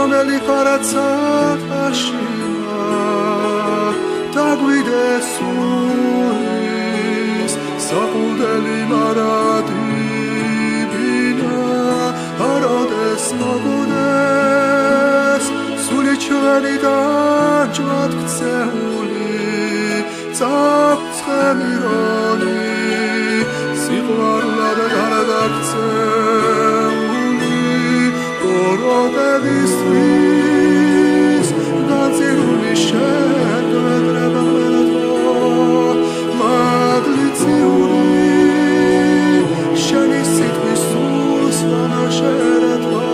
რომელი ხარაცათაშია დაგვიდეს სულის საყუდელი მარადი ბინა აროდეს მოგდეს სული ჩვენი დაჯვად ქცეული წაწყემირონი სიყვარულად გარდაქცეული ოროდებისთვის გაწირული შეგვედრება მადლიციური შენი სიტყვის სულს ვანაშერეთოს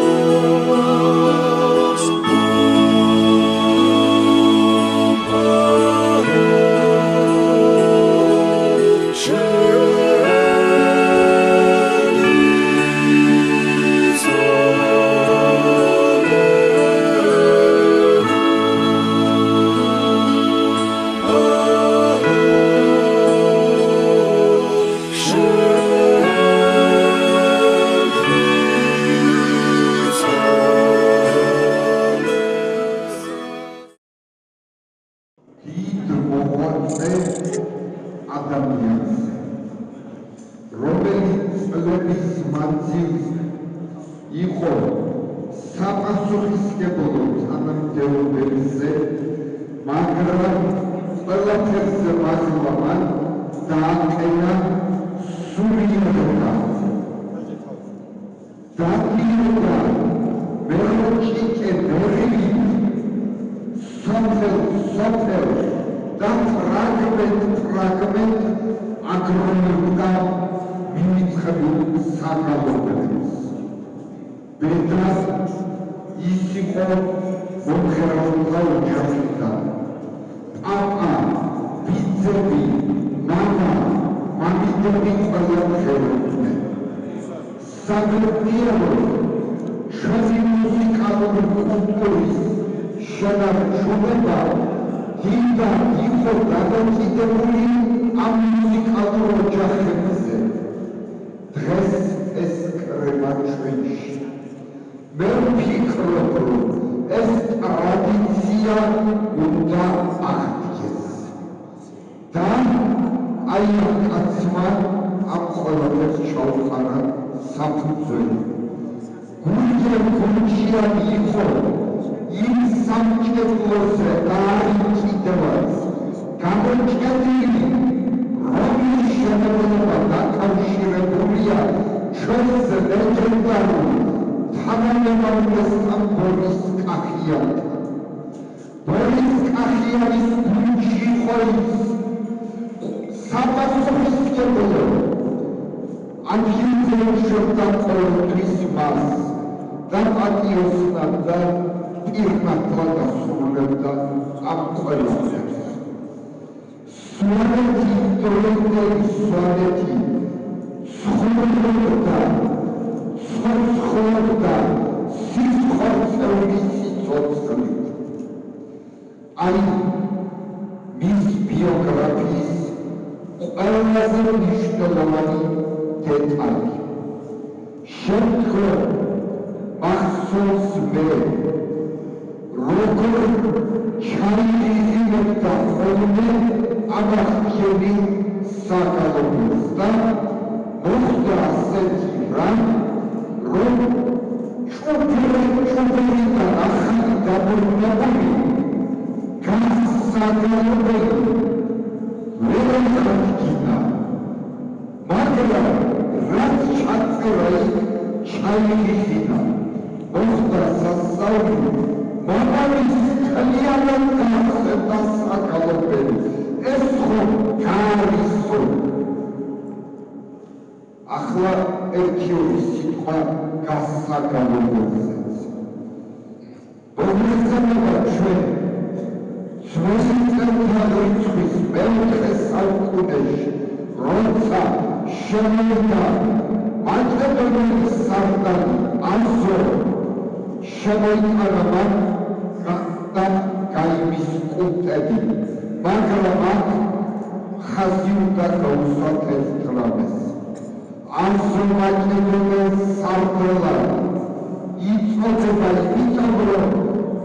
იწოდება იმიტომ, რომ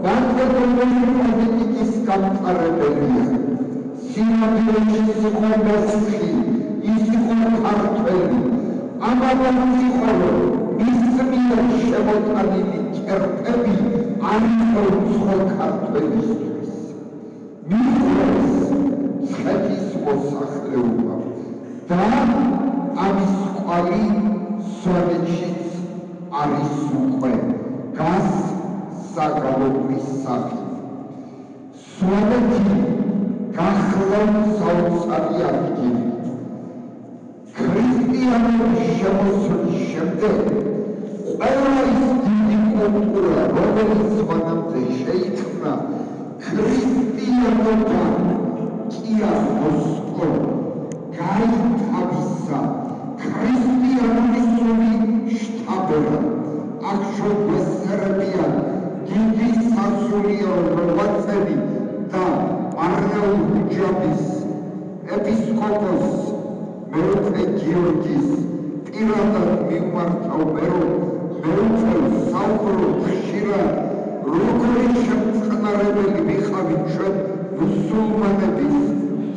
მართლმადიდებელი პოლიტიკის გამყარებელია. სინამდვილეში იყო მესხი, ის იყო ქართველი. ამიტომ იყო, რომ მის მიერ შემოტანილი კერპები არ იყო უცხო ქართველისთვის. მიიღეს ცხეთის მოსახლეობა და ამის კვალი სვანეთშიც არის უკვე გას საგალობლის სახით. სვანეთი გახლავს საოცარი ადგილი. ქრისტიანობის შემოსვლის შემდეგ ყველა ის დიდი კულტურა, რომელიც მანამდე შეიქმნა, ქრისტიანობა კი არ მოსყო, გაითავისა ქრისტიანული სული შთაბერად. აქ შეგვესწრებიან დიდი სასულიერო მოღვაწენი და არნაულ უჯაბის ეპისკოპოს მეუღლე გიორგის პირადად მივმართავ მე, რომ მეუღლე საუბრო ხშირად როგორი შემწყნარებელი ვიყავით ჩვენ მუსულმანების,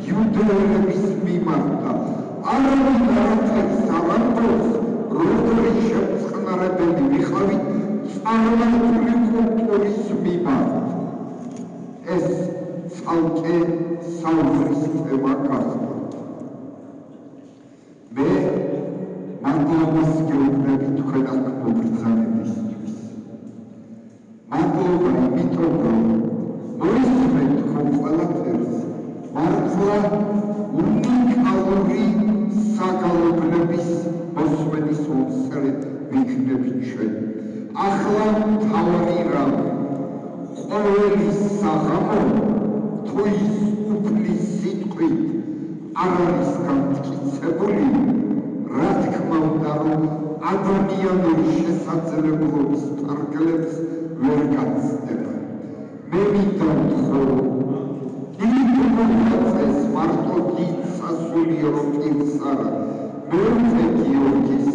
იუდეელების მიმართ და არავინ არაფერს არ ამბობს, როგორი შემწყნარებელი ვიყავით წარმართული კულტურის მიმართ. ეს ცალკე საუბრის თემა გახდა. მე მადლობას გეუბნები თქვენ აქ მობრძანებისთვის. მადლობა იმიტომ, რომ მოისმენთ თქვენ ყველაფერს მართლა უნიკალური საგალობლების მოსმენის მომსწრე ვიქნებით ჩვენ. ახლა მთავარი რამ ყოველი საღამო თუ ის უფლის სიტყვით არ არის გამტკიცებული, რა თქმა უნდა, რომ ადამიანური შესაძლებლობის ფარგლებს ვერ გაცდება. მე მინდა ვთქვა, დიდ მოღვაწეს მარტო დიდ სასულიერო პირს არა, მეუღლე გიორგის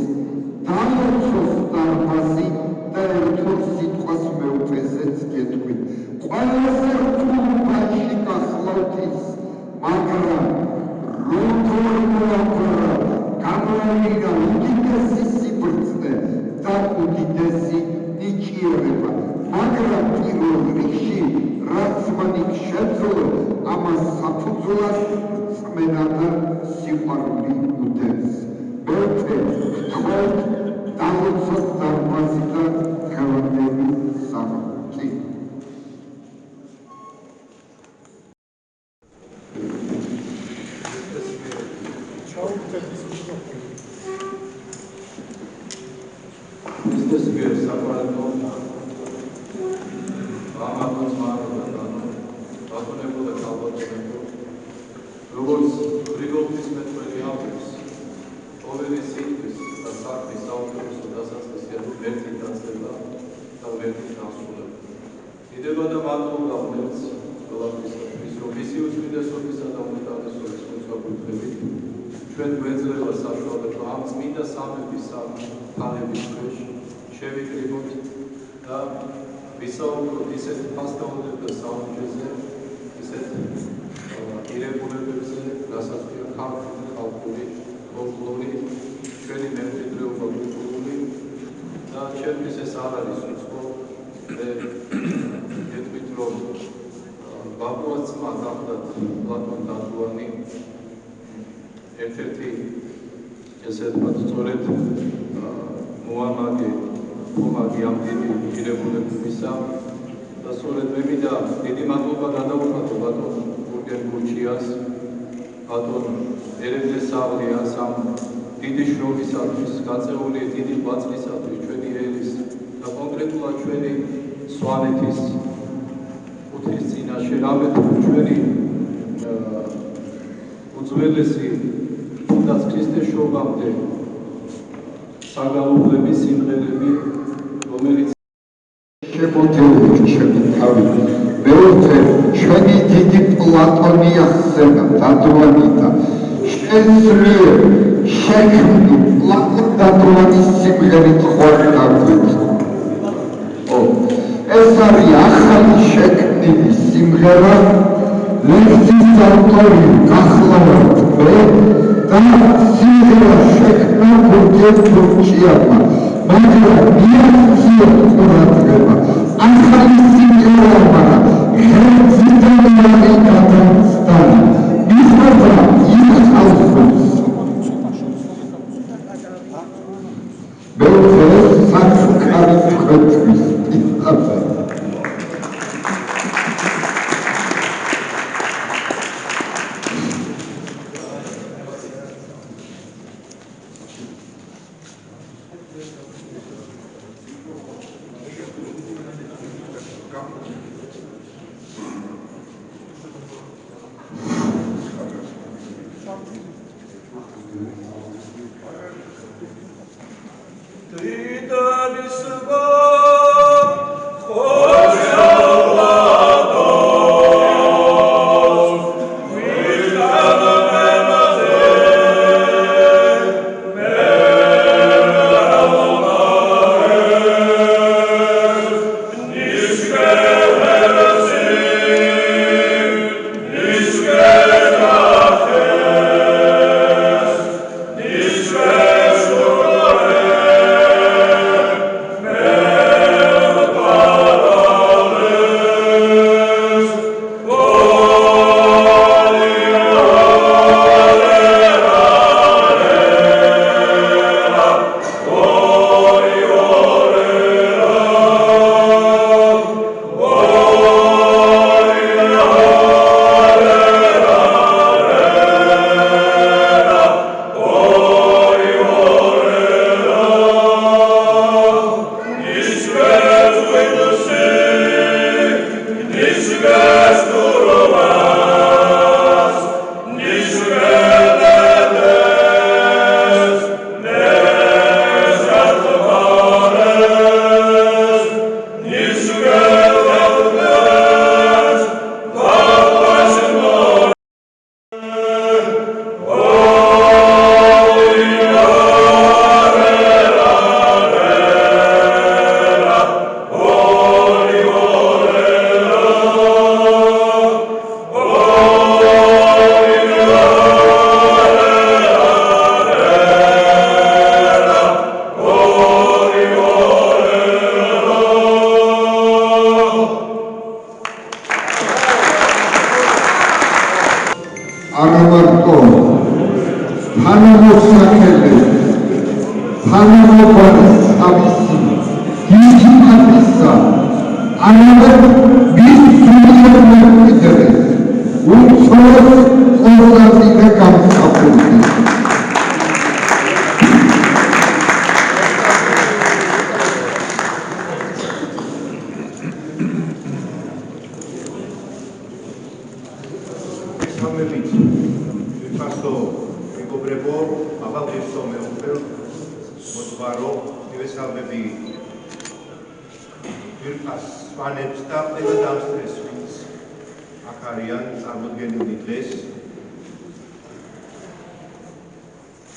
დამოცოს დარბაზი და ერთურ სიტყვას მეუფესეც გეტყვით. ყველაზე რთულობაში გახლავთ ის, მაგრამ როგორ მოაგვარა გამოავიდა უდიდესი სიბრძნე და უდიდესი ნიჭიერება, მაგრამ პირველ რიგში, რაც მან იქ შეძლო, ამას საფუძვლად რწმენა და სიყვარული უდევს. მეუღლე გთხოვთ დამოცოს დარბაზიდან ხელოვნების საღამოთი. ჩვენ გვეძლევა საშუალება ამ წმინდა სამების ფალების ქვეშ შევიკრიბოთ და ვისაუბროთ ისეთ ფასდაუნებზე და საუნჯეზე, ისეთ ირეგულირებებზე, რასაც ქვია ხალხური ფოლკლორი, ჩვენი მემკვიდრეობა კულტურული და ჩემთვის ეს არ არის უცხო. მე გეტყვით, რომ ბაბუას ძმა გახლდათ პლატონ დადუანი, ერთ-ერთი ესე ვთქვათ, სწორედ მოამაგე ამ დიდი ირეგულირებისა და სწორედ მე მინდა დიდი მადლობა გადავუხატო ბატონ ბურგენ გურჩიას, ბატონ ერევლე საღლიას ამ დიდი შრომისათვის, გაწეული დიდი ღვაწლისათვის ჩვენი ერის და კონკრეტულად ჩვენი სვანეთის კუთხის წინაშე, რამეთ ჩვენი უძველესი თუნდაც ქრისტეს შობამდე საგალობლების სიმღერები, რომელიც შემოდიოდი ჩემი თავი. მეუღლე ჩვენი დიდი პლატონი ახსენა დადუანი და შენს მიერ შექმნილი პლატონ დადუანის სიმღერით ხوار დავით. მათი შექმნილი სიმღერა ლექსის ავტორი გახლავართ მე და სიმღერა შექმნა გურგენ გურჩიავმა, მაგრამ მიაღწიოთ ყურადღება ახალი სიმღერა, მაგრამ ხელმძღვანელი გადამცდარი მიხდება ის ხალხს. მეუღლე საკუთარი ხვეწვის პიტაზე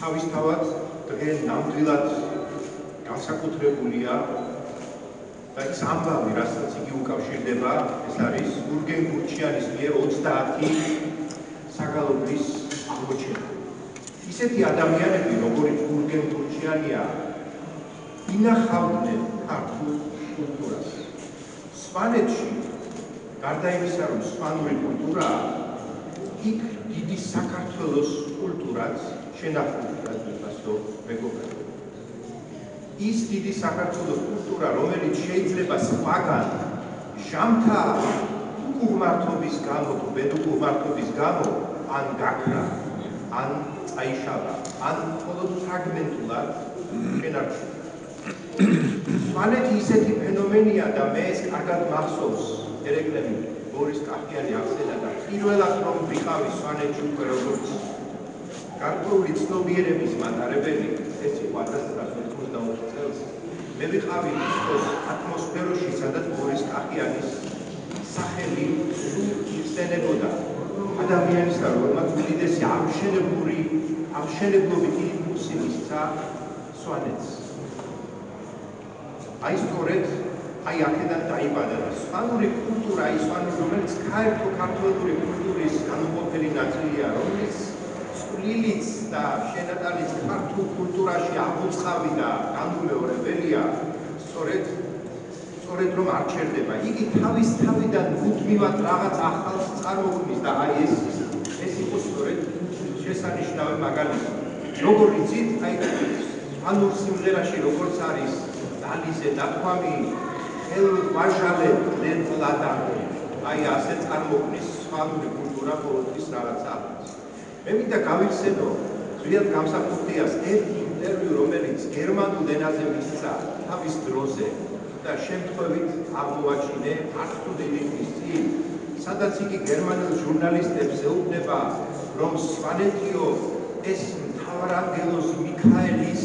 თავისთავად დღეს ნამდვილად განსაკუთრებულია და ის ამბავი, რასაც იგი უკავშირდება, ეს არის გურგენ გურჩიანის მიერ 30 საგალობლის აღმოჩენა. ისეთი ადამიანები, როგორიც გურგენ გურჩიანია, ინახავდნენ ქართულ კულტურას. სვანეთში, გარდა იმისა, რომ სვანური კულტურა, იქ დიდი საქართველოს კულტურაც შენახულია ფასო მეგობრებო. ის დიდი საქართველოს კულტურა, რომელიც შეიძლება სხვაგან ჟამთა უკუღმართობის გამო, თუ ბედუკუღმართობის გამო, ან გაქრა, ან წაიშალა, ან მხოლოდ ფრაგმენტულად შენარჩუნა. სვანეთი ისეთი ფენომენია და მე ეს კარგად მახსოვს ერეკლემ ბორის კახიანი ახსენა და პირველად რომ ვიყავი სვანეთში უკვე როგორც გარკვეული ცნობიერების მატარებელი, ეს იყო 1994 წელს, მე ვიყავი ის ატმოსფეროში, სადაც ბორის კახიანის სახელი სულ იხსენებოდა ადამიანის და რომელმაც უდიდესი ამშენებლობითი იმპულსი მისცა სვანეთს. აი სწორედ აი აქედან დაიბადა და სვანური კულტურა, ის სვანური, რომელიც ქართული კულტურის განუყოფელი ნაწილია, რომელიც წვლილიც და შენატალის ქართულ კულტურაში აბოწყავი და განუმეორებელია, სწორედ რომ არ ჩერდება. იგი თავის თავიდან მუდმივად რაღაც ახალს წარმოქმნის და აი ეს იყო სწორედ შესანიშნავი მაგალითი. როგორ იცით, აი სვანურ სიმღერაში როგორც არის დალიზე დათქვამი ვაჟალე ლადანო, აი ასე წარმოქმნის სვანური კულტურა ყოველთვის რაღაცა. მე მინდა გავიხსენო ძვირად გამსახურდიას ერთი ინტერვიუ, რომელიც გერმანულ ენაზე მისცა თავის დროზე და შემთხვევით აღმოაჩინე არცთუ დიდი ხნის წინ, სადაც იგი გერმანელ ჟურნალისტებს ეუბნება, რომ სვანეთიო ეს მთავარანგელოზ მიქაელის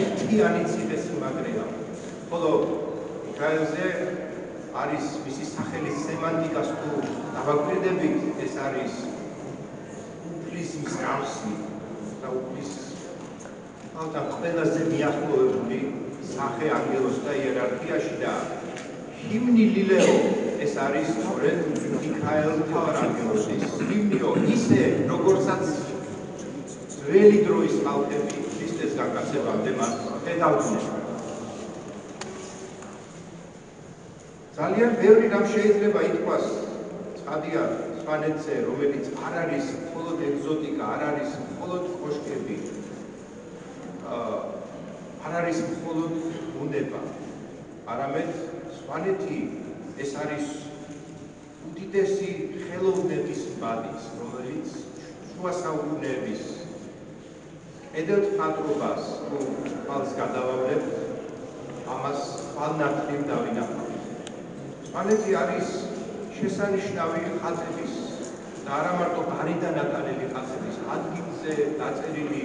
ერთიანი ციხესიმაგრეა, ხოლო მიქაელზე არის მისი სახელის სემანტიკას თუ დავაკვირდებით, ეს არის უფლის მსგავსი და უფლის ალბათ ყველაზე მიახლოებული სახე ანგელოზთა იერარქიაში და ჰიმნი ლილეო ეს არის სწორედ მიქაელ მთავარანგელოზის ჰიმნიო, ისე როგორცაც ძველი დროის ხალხები ქრისტეს გაკაცებამდე მას ხედავდნენ. ძალიან ბევრი რამ შეიძლება ითქვას ცხადია სვანეთზე, რომელიც არ არის მხოლოდ ეგზოტიკა, არ არის მხოლოდ კოშკები, არ არის მხოლოდ ბუნება, არამედ სვანეთი ეს არის უდიდესი ხელოვნების ბადიც, რომელიც შუა საუკუნეების კედელთ მხატვრობას თუ ხალხს გადავავლებთ, ამას ხვალნათლივ დავინახავთ. სვანეთი არის შესანიშნავი ხატების და არა მარტო გარედან ატანელი ხატების, ადგილზე დაწერილი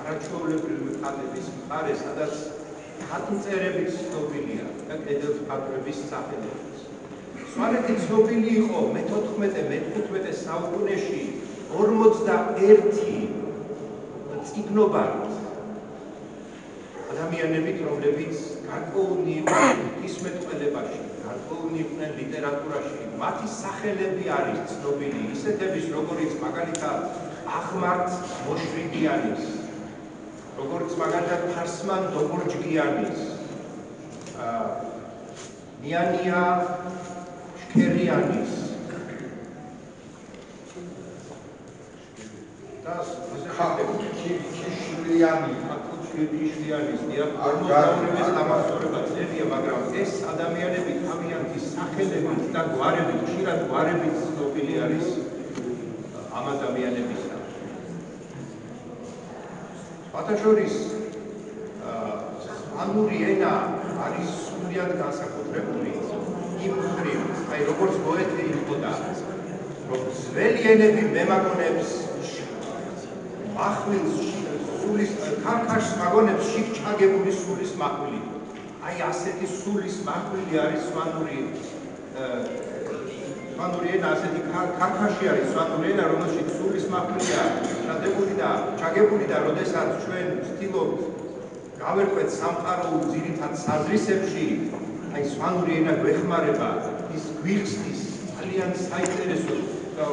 არაჩვეულებრივი ხატების მხარე, სადაც ხატმწერებით ცნობილია და კედელთ მხატვრების სახელებიც. სვანეთი ცნობილი იყო მე-14-მე-15 საუკუნეში 41 წიგნობარით ადამიანებით, რომლებიც გარკვეულნი იყვნენ ღვთისმეტყველებაში, გარკვეულნი იყვნენ ლიტერატურაში, მათი სახელები არის ცნობილი ისეთების, როგორიც მაგალითად ახმართ მოშრიდიანის, როგორც მაგალითად ფარსმან დობორჯგიანის, ნიანია შქერიანის და ქიშლიანის აღმოსავლების გამახსოვრება წერია, მაგრამ ეს ადამიანები თავიანთი სახელებით და გვარებით, ხშირად გვარებით ცნობილი არის ამ ადამიანებისა. სხვათაშორის სვანური ენა არის სრულიად განსაკუთრებული იმ მხრივ, აი როგორც გოეთე იხოდა, რომ ძველი ენები მემაგონებს მახვილს სულის ქარქაშს მაგონებს შიგ ჩაგებული სულის მახვილი. აი ასეთი სულის მახვილი არის სვანური ენა, ასეთი ქარქაში არის სვანური ენა, რომელშიც სულის მახვილია ჩაგებული და როდესაც ჩვენ ვცდილობთ გავერკვეთ სამყაროურ ძირითად საზრისებში, აი სვანური ენა გვეხმარება ის გვიხსნის ძალიან საინტერესო და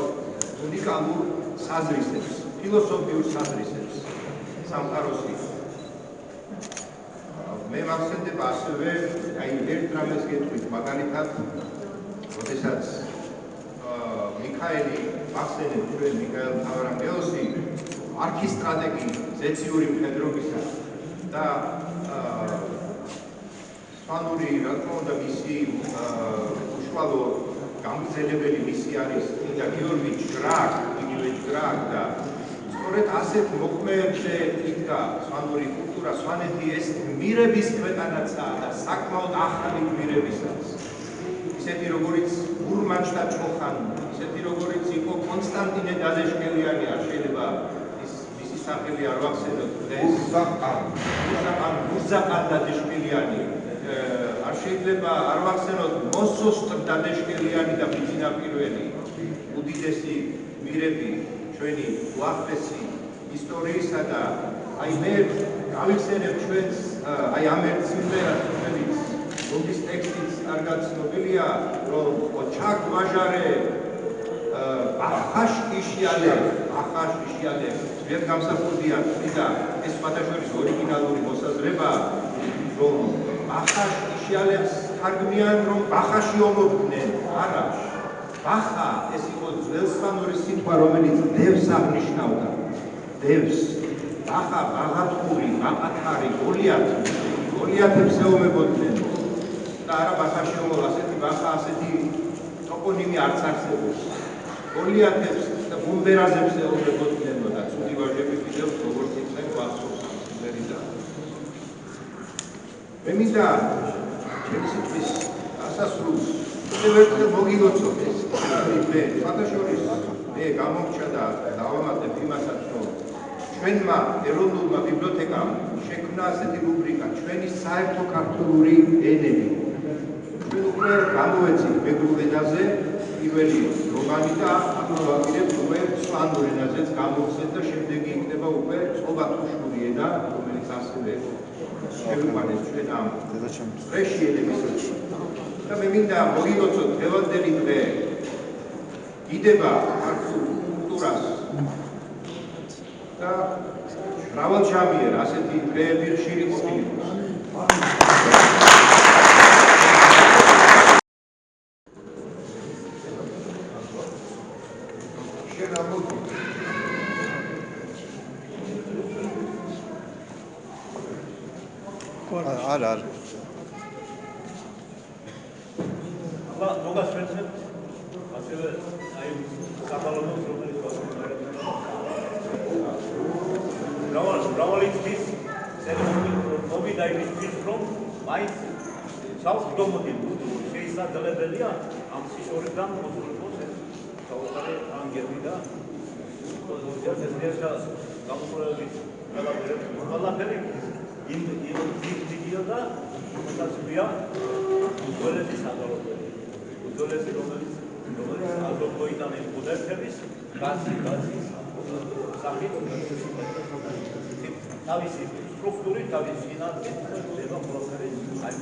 უნიკალურ საზრისებს, ფილოსოფიურ საზრისებს სამყაროსი. მე მახსენდება ასევე აი ერთ რამეს გეტყვით, მაგალითად, როდესაც მიქაელი მახსენებს ჩვენ მიქაელ მთავარანგელოზი არქისტრატეგი ზეციური მხედრობისა და სვანური რა თქმა უნდა მისი უშუალო გამგზელებელი მისი არის წმინდა გიორგი ჭრაკ, იგივე ჭრაკ და სწორედ ასეთ მოქმეებზე იდგა სვანური კულტურა, სვანეთი ეს გმირების ქვეყანაცაა და საკმაოდ ახალი გმირებისაც. ისეთი როგორიც ურმანჭდა ჭოხანი, ისეთი როგორიც იყო კონსტანტინე დადეშკელიანი, არ შეიძლება მისი სახელი არ ვახსენოთ დღეს. მურზაყან დადეშკელიანი, არ შეიძლება არ ვახსენოთ მოსოსტრ დადეშკელიანი და ბიძინაპირველი, უდიდესი გმირები ჩვენი უახლესი ისტორიისა და აი მე გავიხსენებ ჩვენს აი ამ ერთ სიმღერას, რომელიც რომლის ტექსტიც კარგად ცნობილია, რომ ოჩაკ ვაჟარე ახაშ იშიალე ძველ გამსახურდია თვიდა ეს სხვადასხვის ორიგინალური მოსაზრება, რომ ახაშ იშიალებს თარგმნიან, რომ ბახაში ომობდნენ, არა. ბახა ეს იყო ძველსვანური სიტყვა, რომელიც დევს აღნიშნავდა. დევს. ბახა, ბაღათური, ბაყათარი, გოლიათებს ეომებოდნენ. და არა ბახაში ომობ, ასეთი ბახა, ასეთი ტოპონიმი არც არსებობს. გოლიათებს და ბუმბერაზებს ეომებოდნენ და ცუდი ვაჟები კიდევ როგორც იყვნენ გვახსოვს ამ სიმღერიდან. მე მინდა ჩემი სიტყვის ასასრულს კიდევ ერთხელ მოგილოცოთ ეს მე სხვადასხვის მე გამომრჩა და დავამატებ იმასაც, რომ ჩვენმა ეროვნულმა ბიბლიოთეკამ შექმნა ასეთი რუბრიკა ჩვენი საერთო ქართული ენები. ჩვენ უკვე გამოვეცით მეგრულ ენაზე პირველი რომანი და აკრძალავთ უკვე სლანურ ენაზეც გამოვხსნით და შემდეგი იქნება უკვე სლოვაკური ენა, რომელიც ასევე შევიყვანეთ ჩვენ ამ წრეში ენების. და მე მინდა მოგილოცოთ დღევანდელი დღე იდება ქართულ კულტურას და მრავალჟამიერ ასეთი დღეები ხშირი ყოფილიყოს. არა. აბა მოგასვენებ ასევე აი საბალონოს რომელიც მრავალი წლის მოვიდა იმისთვის, რომ მაინც საუბრობდი შეისაძლებელია ამ სიშორიდან მოსულიყოს ეს საუბარი ანგები და ეს გამოსვლების ყველაფერი და მოსაზრია უძველესი სადაროგველი. უძველესი რომელიც აზრობოიტანის ბუდეთების გაზი სახით თავისი სტრუქტურით, თავისი ფინანსით ხდება ყველაფერი აი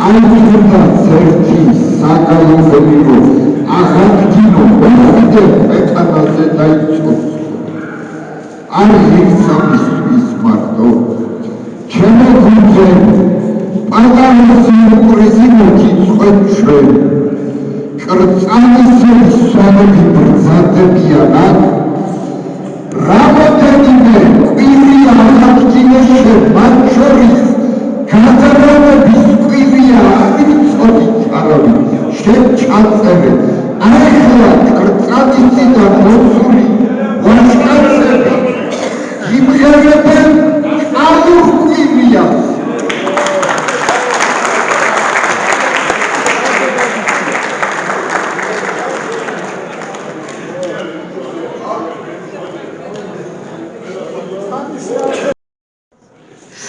Alcuna certi sacalobeliro, agantino, vestide pecanase daicos. Arhixamis bismardo. Čemo gudze, paganosi upresimoti tzqetšen. Krcanisi sonovi brzadebიანად, რამოდენიმე კვირია აღადგინეს მათ შორის გადარევების კვირია აღიწოდით არავინ შენ ჩაწერე ახლა კრწანისიდან მოცული ვაჟკაცები იმღერებენ ალურ კვირიას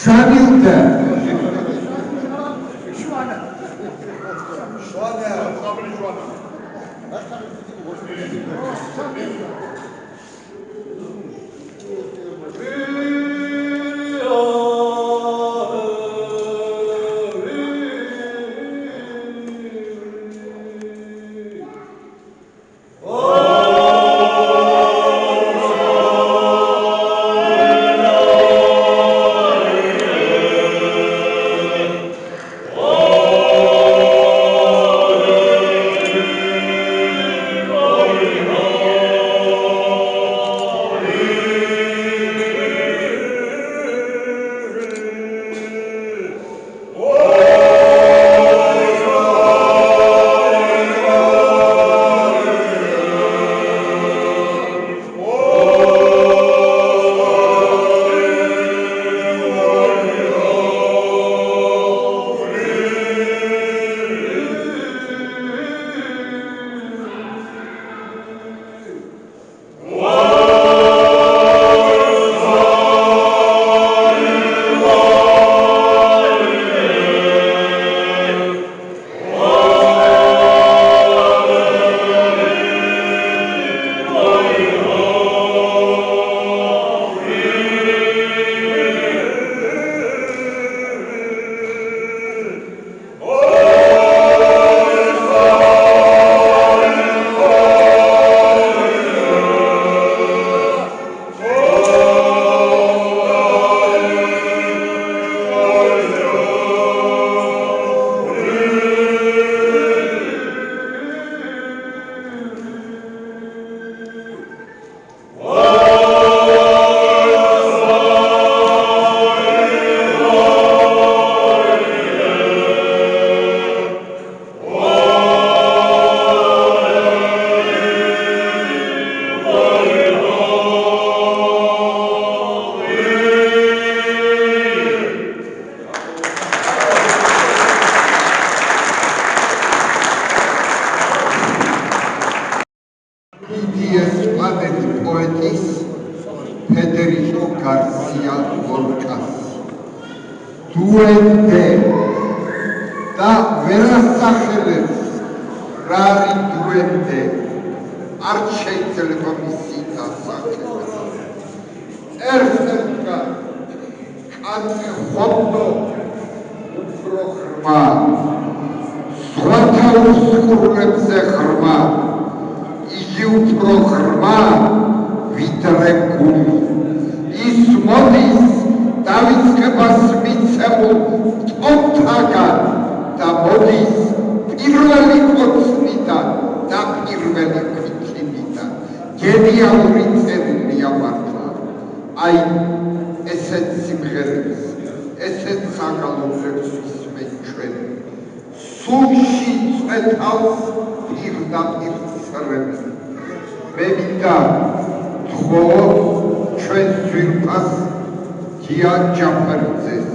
Şanilde Federico Garcia Lorcas. Duende da verasახელებს რა არის duende არ შეიძლება მისი დასახელება. ერთ-ერთმა კაცი ხონდო უფრო ღრმა სხვათა უსხურლებზე ღრმა იგი უფრო ღრმა ვიდრე გული ის მოდის დავიწყებას მიცემულ ტომთაგან და მოდის პირველი კოცნიდან და პირველი ქვითინიდან გენიალური წერილია მართლა აი ესეთ სიმღერებს ესეთ საგალობლებს ვისმენთ ჩვენ სულში წვეთავს პირდაპირ წერებს მე მინდა თქო ჩვენ ძვირფას გია ჯაფარიძეს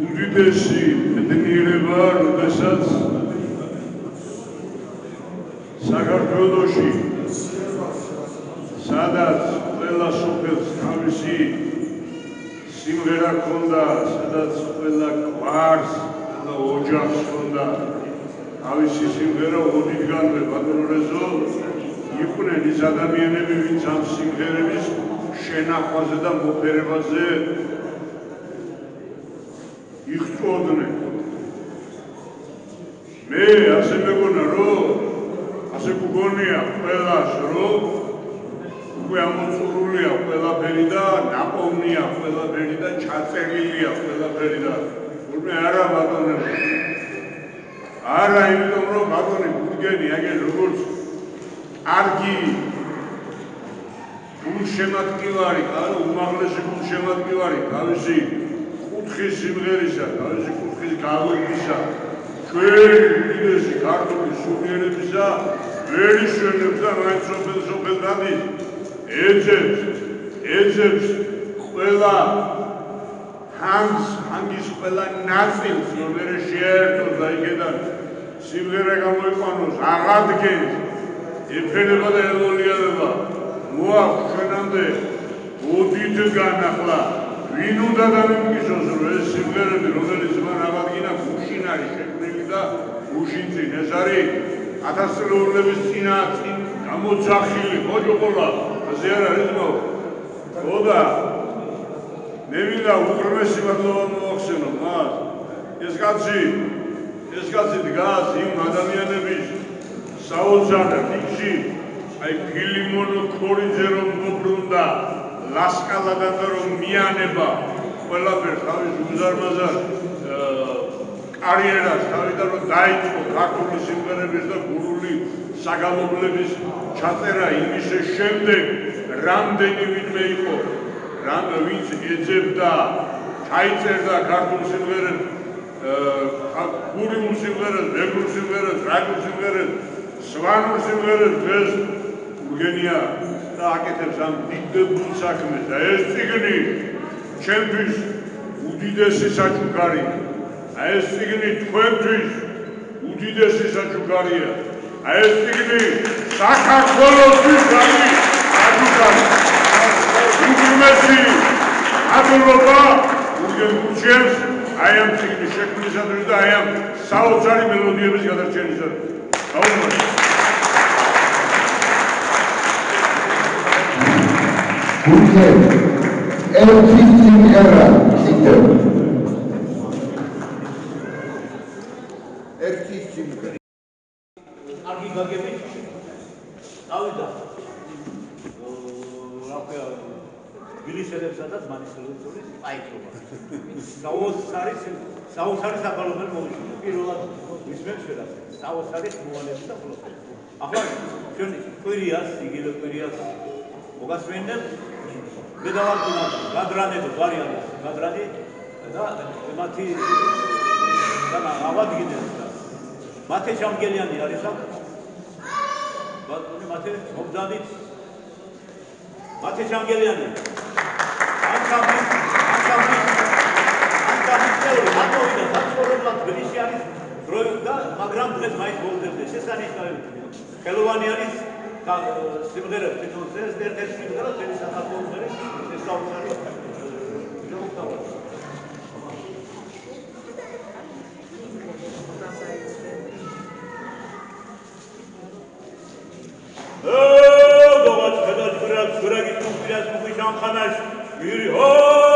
უდიდესი ბედნიერება, როდესაც საქართველოში სადაც ყველა სოფელს თავისი სიმღერა ქონდა, სადაც ყველა გვარს, ყველა ოჯახს ქონდა თავისი სიმღერა ოდითგანვე ბატონო რეზო იყვნენ ის ადამიანები, ვინც ამ სიმღერების შენახვაზე და მოფერებაზე იხწოდნენ. მე ასე მეგონა, რომ ასე გგონია ყველას, რომ უკვე ამოწურულია ყველაფერი და ნაპოვნია ყველაფერი და ჩაწერილია ყველაფერი და თურმე არა ბატონებო. არა, იმიტომ რომ ბატონი გურგენი აგერ როგორც კარგი გულშემატკივარი, ანუ უმაღლესი გულშემატკივარი თავისი კუთხის სიმღერისა, თავისი კუთხის გავლენისა, ჩვენი უდიდესი ქართული სულიერებისა ვერ ისვენებს და მაინც სოფელ დადის ეძებს ყველა ჰანგის ყველა ნაწილს, რომ ვერ შეერთოს და იქიდან სიმღერა გამოიყვანოს, აღადგენს, ეფერება და ელოლიანება. მოაქვს ჩვენამდე ოდითგან ახლა ვინ უნდა დამიმგისოს, რომ ეს სიმღერები, რომელიც მან აღადგინა, გუშინ არის შექმნილი და გუშინ წინ. ეს არის 1000 წლეულების წინ გამოძახილი, ხოჯოყოლა, ასე არ არის ნო? ხო და მე მინდა უღრმესი მადლობა მოვახსენო მას. ეს კაცი დგას იმ ადამიანების საოცარ რიგში, აი ფილიმონო ქორიძე რომ მობრუნდა ლასკალადან და რომ მიანება ყველაფერს თავის უზარმაზარ კარიერას თავიდან რომ დაიწყო ქართული სიმღერების და გურული საგალობლების ჩაწერა იმის შემდეგ რამდენი ვინმე იყო ვინც ეძებდა ჩაიწერდა ქართულ სიმღერებს გურიულ სიმღერებს, მეგრულ სიმღერებს, რაგულ სიმღერებს, სვანურ სიმღერებს დღეს გურგენია და აკეთებს ამ დიდებულ საქმეს და ეს წიგნი ჩემთვის უდიდესი საჩუქარია. ეს წიგნი თქვენთვის უდიდესი საჩუქარია. ეს წიგნი საქართველოსთვის საჩუქარია. უგრმესი მადლობა გურგენ გურჩიევს აი ამ წიგნის შექმნისათვის და აი ამ საოცარი მელოდიების გადარჩენისათვის. გაუმართლეთ. გურგენ ერთი სიმღერა კიდევ. ერთი სიმღერა. კარგი გაგებით. დავიდა. გილიშერებსადაც მანისტროლის პაიკლობა. საოცარი საგალობელ მოვიშურე. პირველად ვისმენთ შედას. საოცარი მოვალეები და ხოლმე. ახლა ჩვენ კვირიას, იგივე კვირიას მოგასვენებ. მე დავარკვინა გადრანედო ვარიანტი, გადრანი და მათი და ავადგინეს და მათე ჩამგელიანი არის აქ. ბატონი მათე მობდანით მათე ჩამგელიანი. ანჩამის ატოვიდა საცხოვრებლად გრიში არის დროი და მაგრამ დღეს მაინც მოვუძებდეს შესანიშნავი ხელოვანი არის სიმღერებს თვითონ ეს ერთ-ერთი სიმღერა თემის საქართველოს არის ეს საოცარი დავაც გადაჭრა გრაგის მუხიას მუხიშან ხანას ვირი Oh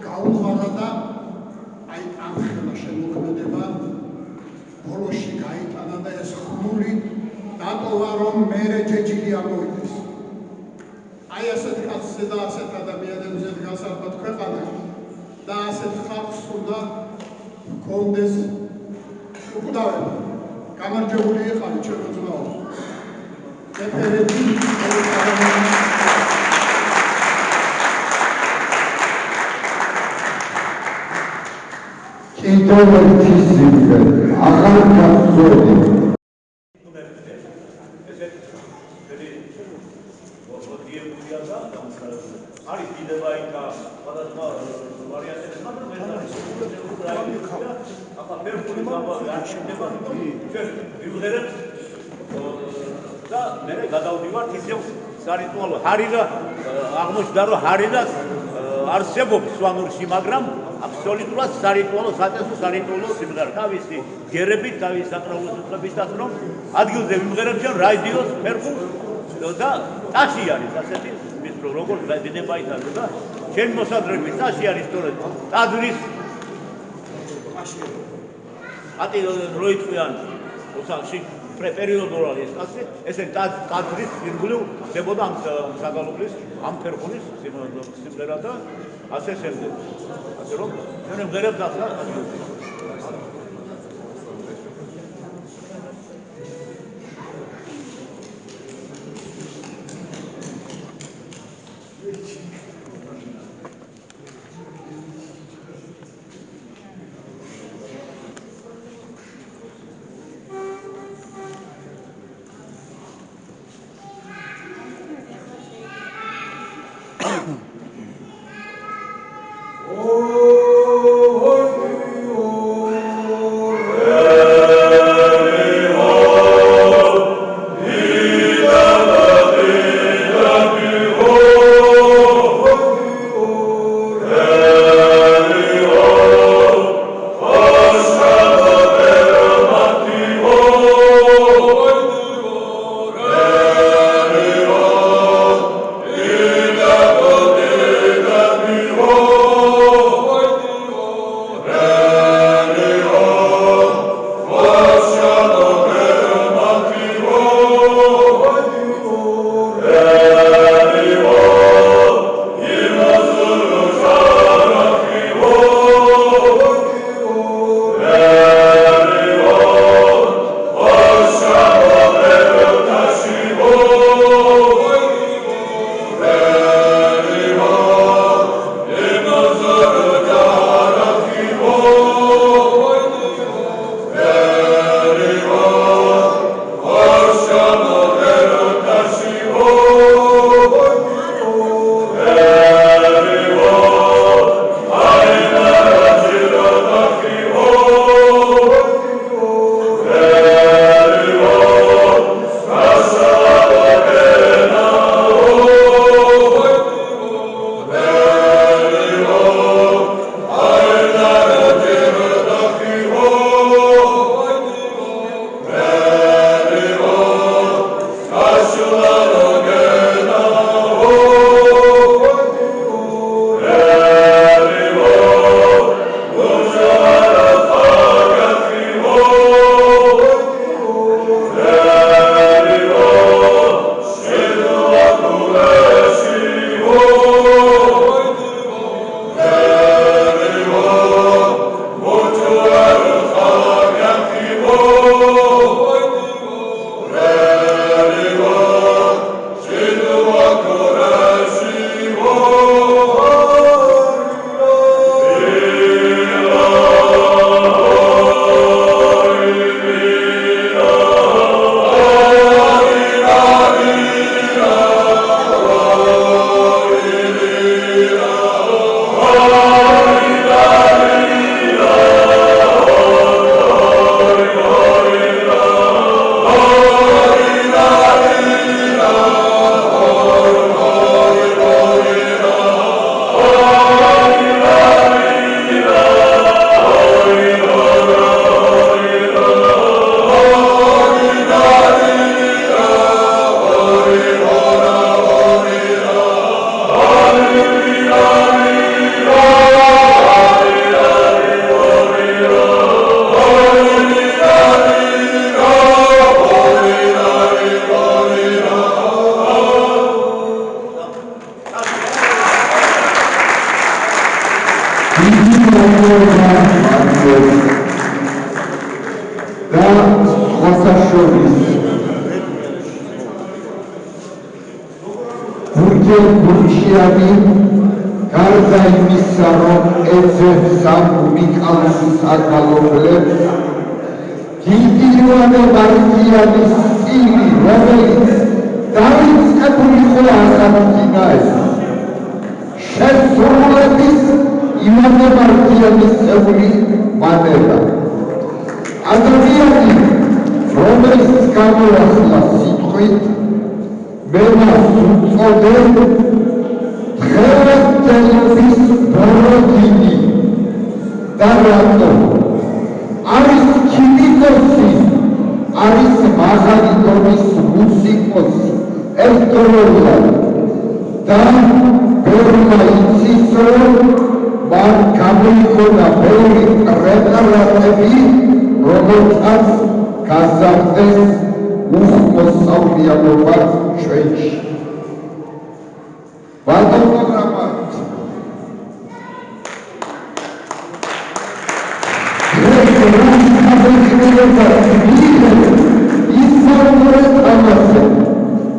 გაუღვარა და აი ამ ხელა შემოქმედება ბოლოში გაიტანა და ეს ხმული დატოვა რომ მერე ჯეჯილი ამოიდეს. აი ასეთ კაცზე და ასეთ ადამიანებზე დგას ალბათ ქვეყანა და ასეთ ხალხს უნდა ჰქონდეს უკვდავება. გამარჯვებული იყავით ჩემო ძმაო. მეფერები კიდევ ერთი სიმღერა აღარ გახსოვდი. არის დიდება იქა სხვადასხვა ვარიანტები, მაგრამ ეს არის ახლა ფერფული არ შეიძლება ჩვენ ვიმღერებთ და მე გადავდივართ ისევ სარიტუალო ჰარინა აღმოჩნდა რომ ჰარინა არსებობს სვანურში, მაგრამ აბსოლუტურად სარიტუალო საწესო სარიტუალო სიმღერა თავისი გერებით, თავის საკრაულო სიტყვებისთან რომ ადგილზე ვიმღერებთ ჩვენ რადიოს ფერფულს და ტაში არის ასეთი როგორც დინება ითარგმნა და ჩვენ მოსადრები ტაში არის სწორედ ტაძრის ატი როიწვიან ოსალში პერიოდულად ეს კაცი ესე ტაძრის ირგვლივ ხდებოდა ამ საგალობლის ამ ფერხულის სიმღერა და ასე შემდეგ ასე რომ ჩვენ ვღერებთ ახლა Oh, და ხოსაშორის გურჯელ გურჩიანი გარდა იმისა, რომ ეძებს ამ უნიკალურ საგალობლებს, დიდი ივანე მარკიანის სტილი, რომელიც დაიწყებული იყო ახალგინაეს, შესრულების ივანე მარკიანის წევრი მანერა. ადამიანი, რომელიც გამოახლა სიტყვით, მე მას უწოდე დღევანდელობის ბოროტინი და რატომ? არის ქიმიკოსი, არის მაღალი დონის მუსიკოსი, ერთდროულად და ბევრმა იცის, რომ მან გამოიგონა ბევრი პრეპარატები, რომელთაც გაზარდეს უხმოსავლიანობა ჩვენში. ბატონო გრამატ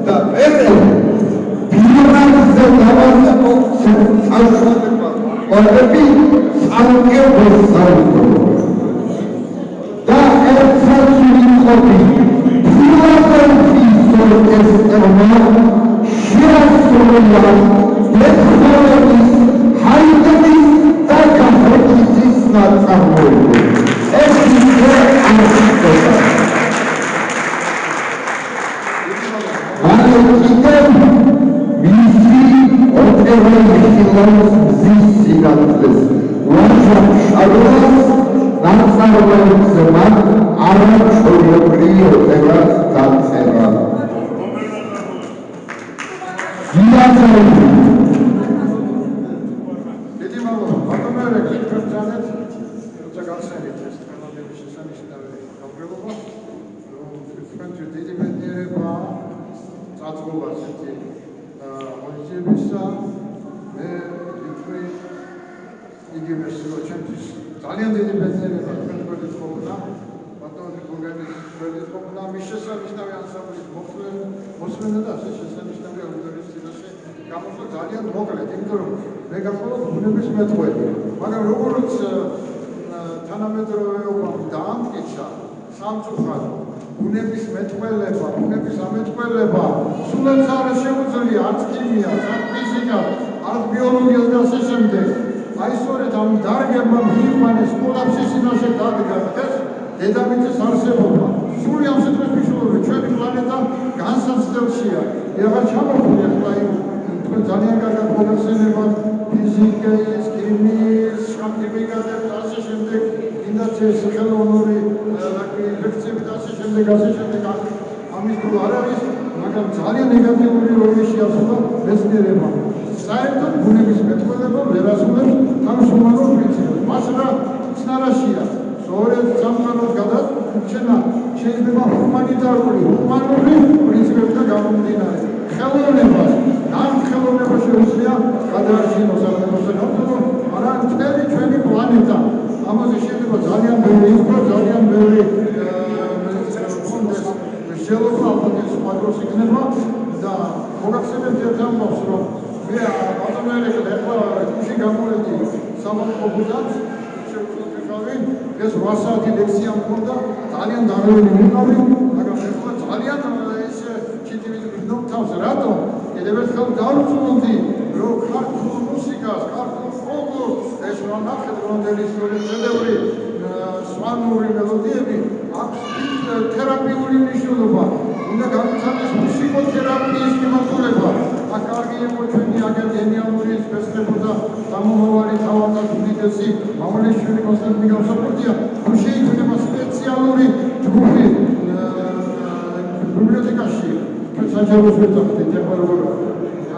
და მერე ბიურანზე დავარდო წარსულება ყველები წარგებოსავდო და ერთად ვიყობი ფილოსოფიის ორკესტრმა შეასრულა მეთოდების ჰაიდერის და კამპროტის ნაწარმოები. ეს იყო ამბობა. კიდევ მისი ოპერული ფილოსოფიის სიგანძეს ვაჟა შარლას ნაწარმოებს მან არაჩვეულებრივი ოპერას დაწერა. დიდი მადლობა. ბატონო გიჩვენეთ, როცა გავხსენით ეს თანამედროვე შესანიშნავი გამგებლობა, რომ თქვენთვის დიდი მეცნიერება წაწმობას ერთი მონიტორინგისა, მე ვიტყვი იგივე შემოჩენთვის ძალიან დიდი მეცნიერება თქვენ გვერდით ყოფნა, ბატონი გოგენის გვერდით ყოფნა, მის შესანიშნავი ანსამბლის მოსმენა და ასე შესანიშნავი აუდიტორიის წინაშე გამოსვლა ძალიან მოკლედ, იმიტომ რომ მე გახლავთ ბუნების მეტყველი, მაგრამ როგორც თანამედროვეობამ დაამტკიცა სამწუხაროდ ბუნების მეტყველება, ბუნების ამეტყველება სულაც არ შეუძლია არც ქიმიას, არც ფიზიკას, არც ბიოლოგიას და ასე შემდეგ. აი სწორედ ამ დარგებმა მიყვანეს კოლაფსის წინაშე დადგა ეს დედამიწის არსებობა. სული ამ სიტყვის მნიშვნელობით ჩვენი პლანეტა განსაცდელშია. აღარ ჩამოვხვდი ახლა თქვენ ძალიან კარგად მოგახსენებათ ფიზიკის, ქიმიის, სამკერპიკაზე და ასე შემდეგ, კიდაც ეს ხელოვნური ლექციები და ასე შემდეგ, ამის თუ არ არის, მაგრამ ძალიან ნეგატიური როლი შეასრულა მეცნიერებმა. საერთოდ ბუნების მეტყველება ვერ ასრულებს თავისუფალ პრინციპებს. მას რა ცნარაშია, სწორედ სამყაროს გადარჩენა შეიძლება ჰუმანიტარული პრინციპებიდან გამომდინარე. ხელოვნებას ამ ხელოვნებას შეუძლია გადაარჩინოს სახელმწიფო ნორმებთან, მაგრამ მთელი ჩვენი პლანეტა ამაზე შეიძლება ძალიან ბევრი იყო, ძალიან ბევრი შეიძლება ალბათ ეს მაგროს იქნება და მოგახსენებთ ერთ ამბავს, რომ მე ბატონერეკ ახლა გუში გამოვედი სამოყვებიდან შევხვდები ეს 8 საათი ლექცია მქონდა ძალიან დაღლილი ვიყავი, მაგრამ ახლა ძალიან ეს ჩიტივით ვინდობ რატომ? კიდევ ერთხელ დავწუნდი, რომ ქართულ მუსიკას, ქართულ ფოლკლორს ეს რა ნახეთ რომელი შედევრი სვანური მელოდიები აქვს თერაპიული მნიშვნელობა. უნდა გამოცანდეს მუსიკოთერაპიის მიმართულება. აქ კარგი იყო ჩვენი აგერ გენიალური სპეციალისტი და გამომავალი თავადაც უდიდესი მამულეშვილი კონსტანტინე გამსახურდია. რომ შეიძლება სპეციალური ჯგუფი ბიბლიოთეკაში საჯაროს ვეძახდით ახლა როგორ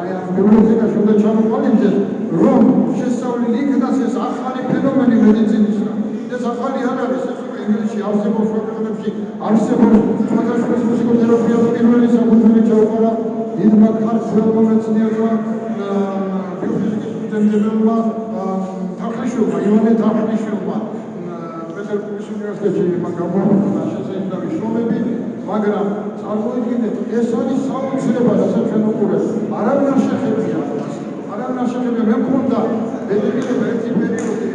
აი ამ ბიბლიოთეკაში უნდა ჩამოყალიბდეს, რომ შესწავლილი იქნას ეს ახალი ფენომენი მედიცინისა. ეს ახალი არ არის, ეს ინგლისში არსებობს ქვეყნებში, არსებობს სხვადასხვა მუსიკოთერაპია და პირველი საფუძველი ჩაუყარა დიდმა ქართველმა მეცნიერმა ბიოფიზიკის ფუძემდებელმა თახლიშვილი თაყნიშვილმა, ივანე თაყნიშვილმა პეტერბურგის უნივერსიტეტში მან გამოაქვეყნა შესაძლებელი შრომები, მაგრამ წარმოიდგინეთ, ეს არის საოცრება, რასაც ჩვენ უყურებთ. არავინ არ შეხებია ამას. არავინ არ შეხებია. მე მქონდა ერთი პერიოდი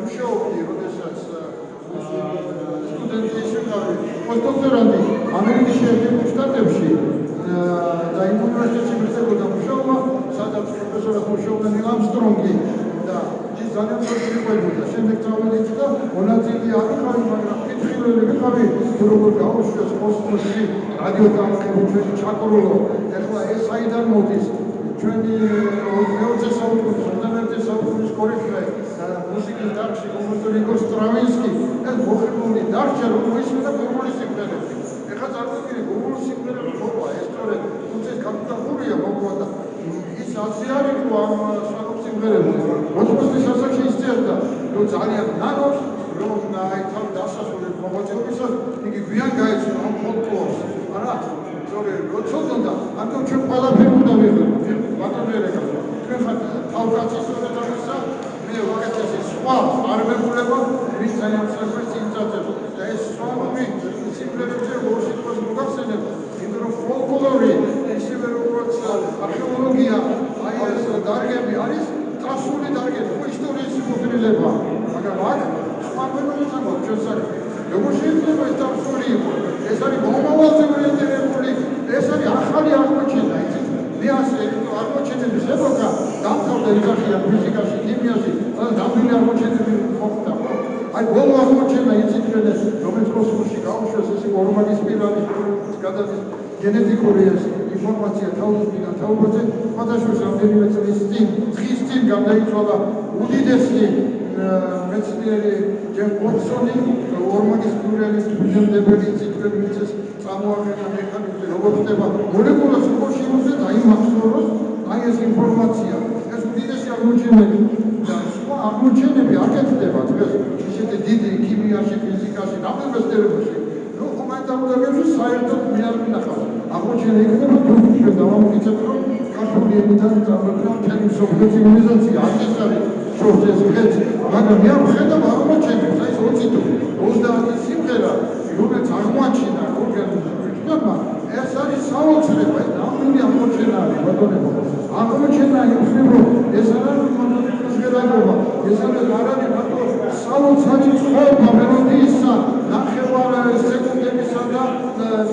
მუშაობდი, როდესაც სტუდენტი ვიყავი, პოსტდოქტორანტი ამერიკის შეერთებულ შტატებში და იმ უნივერსიტეტში მისცემოდა მუშაობა, სადაც პროფესორად მუშაობდა ნილ ამსტრონგი და ის ძალიან ბევრი მიყვებოდა. შემდეგ წავედით და მონაწილე არ ვიყავი, მაგრამ კითხილელი ვიყავი, თუ როგორ გაუშვეს კოსმოსში რადიოტალღები ჩვენი ჩაკრულო. ეხლა ეს საიდან მოდის? ჩვენი 20 საუკუნის, 21 საუკუნის კორიფე მუსიკის დარგში კომპოზიტორი იგორ სტრავინსკი ეს მოხიბლული დარჩა, რომ მოისმინა გოგოლის სიმღერები. ეხლა წარმოიდგინე გოგოლის სიმღერები მოყვა, ეს სწორედ თუმცა ეს კაპიტალურია მოყვა და ის ასე არ იყო ამ სხვადასხვა სიმღერებზე. მოწმობის ასაკში ისწერდა, რომ ძალიან ნანობს, რომ აი თავ დასასრულებ მოღვაწეობისას იგი გვიან გაეცნო ამ ფოლკლორს. არა, სწორედ როცოდონდა, ამიტომ ჩვენ ყველაფერი უნდა ვიღოთ. ბატონო ერეკა, ჩვენ ხარ თავკაცის სწორედ ამისა, მე უკეთესი სხვა წარმებულება, ვის ძალიან საქმეს წინწადებს და ეს სხვაობი სიმღერებზე ორ სიტყვას მოგახსენებ, იმიტომ რომ ფოლკლორი ისევე როგორც არქეოლოგია, აი ეს დარგები არის წასული დარგები, ისტორიის მოდრილება, მაგრამ აქ სხვა ფენომენია გვაქვს ჩვენ საქმე. როგორ შეიძლება ეს წასული იყოს? ეს არის მომავალზე ორიენტირებული, ეს არის ახალი აღმოჩენა, იცით? მე ასე აღმოჩენების ეპოქა დამთავრდა იძახიან ფიზიკაში, ქიმიაში, და ნამდვილი აღმოჩენები მოხდა. აი ბოლო აღმოჩენა იცით ეს, რომელიც კოსმოსში გაუშვეს, ეს იყო ორმაგის სპირალი, გადადის გენეტიკური ეს ინფორმაცია თავისუფლად თავაზე, სხვადასხვა რამდენიმე წლის წინ, დღის წინ გარდაიცვალა უდიდესი მეცნიერი ჯენ ვოტსონი, ორმაგის სპირალის ფუძემდებელი ციკლები მიწეს წარმოადგენდა მექანიკული როგორ ხდება მოლეკულას როგორ შემოძვეს დაიმახსოვროს აი ეს ინფორმაცია. ეს უდიდესი აღმოჩენები და სხვა აღმოჩენები აკეთდება დღეს ისეთი დიდი ქიმიაში, ფიზიკაში, ნამდებობებში. ნუ კომენტარებში საერთოდ მე არ მინახავს. აღმოჩენა იქნება თუ ჩვენ დავამტკიცებთ, რომ ქართული ენიდან წარმოქმნა მთელი მსოფლიო ცივილიზაცია. ეს არის შორტეს ხეთი, მაგრამ მე არ ვხედავ აღმოჩენებს, აი ეს 20 თუ 30 სიმღერა, რომელიც აღმოაჩინა ორგანიზმმა, ეს არის საოცრება, ეს ნამდვილი აღმოჩენა არის, ბატონებო. აღმოჩენა იქნება, ეს არ არის მონოტონური ჟღერადობა, ეს არის მარტო საოცარი ცხოვრება მელოდიისა, ნახევარ სეკუნდებისა და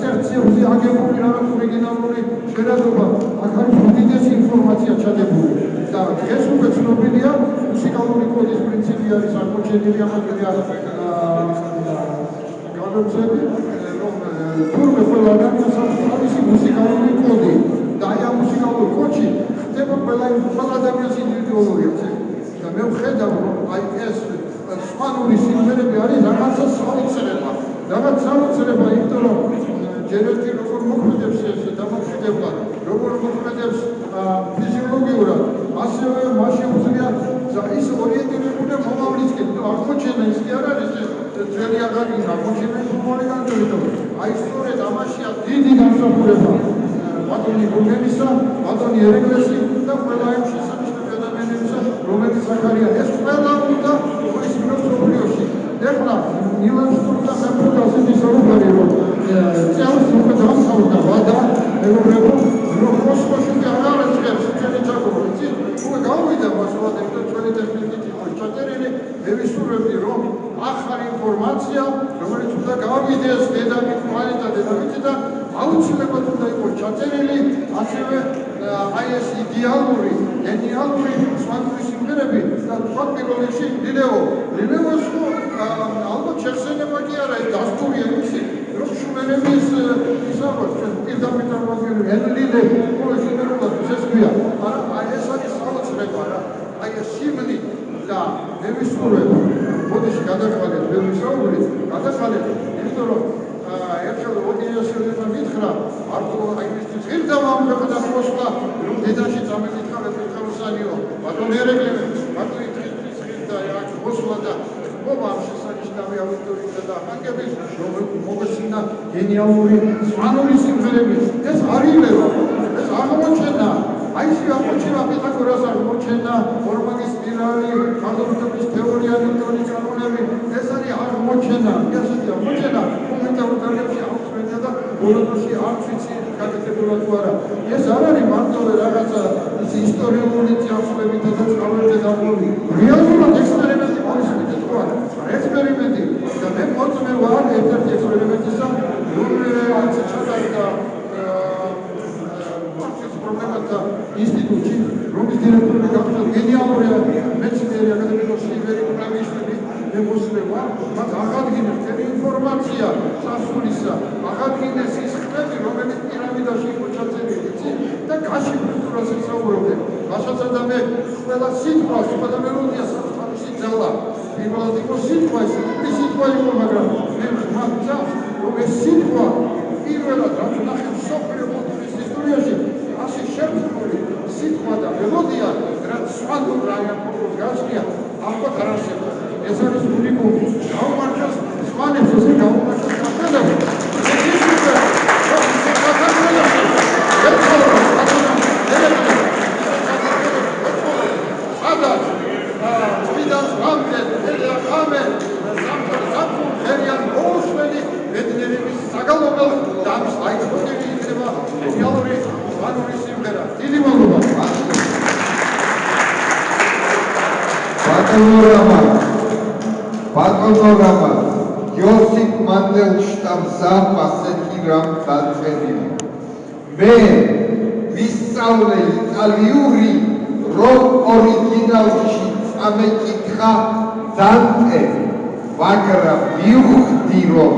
ტერციებზე აგებული რაღაც ორიგინალური ჟღერადობა. აქ არის უდიდესი ინფორმაცია ჩადებული და დღეს უკვე ცნობილია მუსიკალური კოდის პრინციპი არის აღმოჩენილი ახალგაზრდა განოცები, რომ თურმე ყველა ადამიანს აქვს თავისი მუსიკალური კოდი და აი ამ მუსიკალური კოდში ხდება ყველა ადამიანის ინდივიდუალურია. და მე ვხედავ, რომ აი ეს სპანური სიმღერები არის რაღაცა საოცრება. რაღაც საოცრება, იმიტომ რომ ჯერ ერთი როგორ მოქმედებს ეს დამოუკიდებლა, როგორ მოქმედებს ფიზიოლოგიურად, ასევე მას შეუძლია ის ორიენტირებული მომავლისკენ. აღმოჩენა ის კი არ არის ძველი აღარგის აღმოჩენა მომავალი განვითარება. აი სწორედ ამაშია დიდი განსაკუთრება ბატონი გურგენისა, ბატონი ერეკლესი და ყველა იმ შესანიშნავი ადამიანებისა, რომელიც აქ ეს ყველა უნდა მოისმინოს სოფლიოში. ეხლა ნილანსტურთა მეფობდა ასეთი საუბარი, რომ წელს უკვე დამთავრდა ვადა, მეგობრებო, რომ კოსმოსში არ არაცხებს ჩვენი ჩაკობა, იცით? უკვე გავიდა მასვადები და ჩვენი ტექნიკით იყო ჩაწერილი, მე ვისურვებდი, რომ ახალი ინფორმაცია, რომელიც უნდა გავიდეს დედამიწის პლანეტაზე და აუცილებლად უნდა იყოს ჩაწერილი, ასევე აი ეს იდეალური, გენიალური სვანური სიმღერები და სხვა პირველ რიგში ლილევოს ალბათ შეხსენება კი არა, ეს დასტურია ისი, რომ შუმერების ისაუბრებს ჩვენ პირდაპირ წარმოადგენენ ელილე ყველა შუმერულად ეს ქვია, არა აი ეს არის საოცრება რა, აი ეს სიმნი და მე ვისურვებ, მოდეში გადავყალეთ მე ვისაუბრეთ, გადავყალეთ, იმიტომ რომ ერთხელ ოდიასელებმა მითხრა, არტო აი მისთვის ღირდავა ამ ქვეყანას მოსვლა, რომ დედაში წამეთითხავეთ მითხავსანიო, ბატონ ერეკლე, ბატონი დღის ღირდა აქ მოსვლა და მოვა ამ შესანიშნავი აუდიტორიისა და ხანგების, რომ მოგეცნა გენიალური სვანური სიმღერები, ეს არ ილევა, ეს აღმოჩენა, აი ეს აღმოჩენა პითაგორას აღმოჩენა, ორმაგის სპირალი, გაზომვის თეორია, ნიუტონის კანონები, ეს არის აღმოჩენა, ესეთი აღმოჩენა ჰუმანიტარულ დარგებში აღწევდა და ბოლოში არც ვიცი გაკეთებულა თუ არა. ეს არ არის მარტივი რაღაცა ის ისტორიული წარსულებითა და წყაროებითა დაბლული. რეალურად ექსპერიმენტი მოსწრებით თუ არა. ექსპერიმენტი და მე მოწმე ვარ ერთ-ერთი ექსპერიმენტისა, რომელიც ჩატარდა პრობლემათა ინსტიტუტში, რომლის დირექტორი გახდა გენიალური მეცნიერი აკადემიკოსი ივერი კვლევიშვილი. მე მოსვლება, მათ აღადგინეს მთელი ინფორმაცია წარსულისა, აღადგინეს ის ხმები, რომელიც პირამიდაში იყო ჩაწერილი, იცი? და გაშიფრეს თუ რას ისაუბრობდნენ. მაშასადა მე ყველა სიტყვას, ყველა მელოდიას სამწუხაროში ძალა. პირველად იყო სიტყვა, ეს სიტყვა იყო, მაგრამ მე ვამბობ, რომ ეს სიტყვა პირველად რაც ნახე მსოფლიო კულტურის ისტორიაში ასე შემწული სიტყვა და მელოდია, რაც სხვადასხვა რაიონს გააჩნია, ახლა არ არსებობს. ეს არის უნიკუმი. გაუმარჯოს სხვანებს, ესე გაუმარჯოს საქართველოს. ეს ისე Panorama Josip Mandelstamsa ასეთი რამ დაწერილი. მე ვისწავლე იტალიური რომ ორიგინალში წამეკითხა დანტე, მაგრამ მივხვდი რომ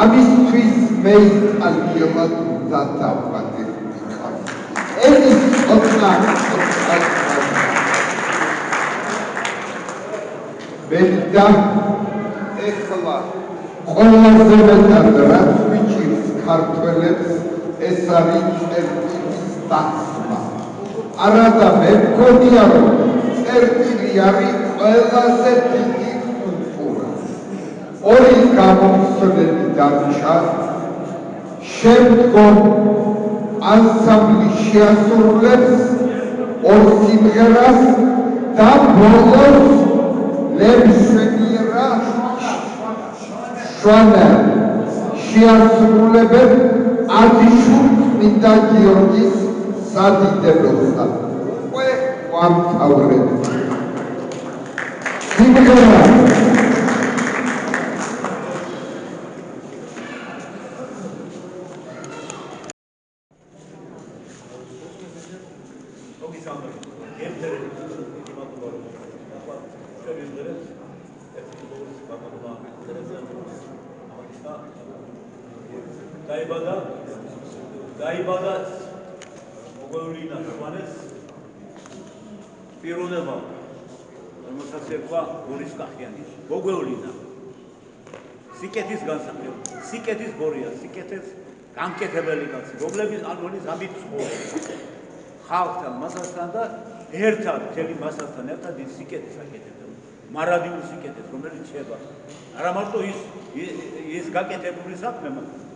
ამისთვის მე იტალიელად უნდა დავხატებდიყავ. ენის ოცნა Belda ეხლა ყველაზე მეტად რაც ვიჭირს ქართველებს ეს არის წერტილის დაცვა. არადა მე მგონია რომ წერტილი არის ყველაზე დიდი კულტურა. ორი გამომცდელი დარჩა, შემდგომ ანსამბლი შეასრულებს ორ სიმღერას და ბოლოს ლემსენიერა შვანა შეასრულებენ ადიშურ წმინდა გიორგის სადიდებელსა. უკვე ვამთავრებ. სიმღერა დაიბადა მოგოლინა შვანეს პიროვნება, რომელსაც ერქვა ბორის კახიანი. მოგოლინა სიკეთის განსაკუთრებით, სიკეთის ბორია, სიკეთის გამკეთებელი კაცი, რომლებიც არის ამით ცხოვრობს ხალხთან, მასასთან და ერთად, მთელი მასასთან ერთად ის სიკეთის აკეთებდა. მარადიულ სიკეთეს, რომელიც შეება. არა მარტო ის გაკეთებული საქმე,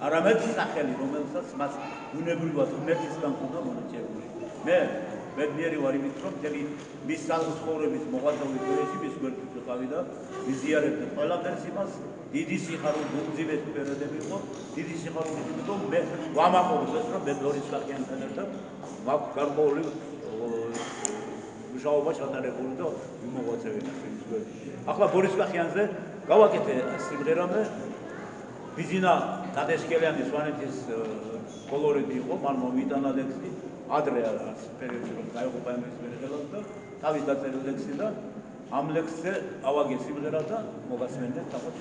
არამედ სახელი, რომელსაც მას უნებრივად ღმერთისგან უნდა მონაწილეებული. მე მედნიერი ვარ იმით, რომ მთელი მის ცხოვრების მოღვაწეობის დროში მის გვერდით ვიყავი და ვიზიარებდი ყველაფერს იმას, დიდი სიხარული გულძიმეთი პერიოდები იყო, დიდი სიხარული იმიტომ მე ვამაყობდეს, რომ მე ბორის კახიანთან ერთად მაქვს გარკვეული მუშაობა ჩატარებული და ვიმოღვაწევინა ის გვერდით. ახლა ბორის კახიანზე გავაკეთე სიმღერა მე ბიზინა დადესკელიანი სვანეთის კოლორიტი იყო, მან მომიტანა ლექსი, ადრე არის პერიოდში რომ გაიყოფა ამის მერელად და თავის დაწერილ ლექსი და ამ ლექსზე ავაგე სიმღერა და მოგასმენდეთ თავს.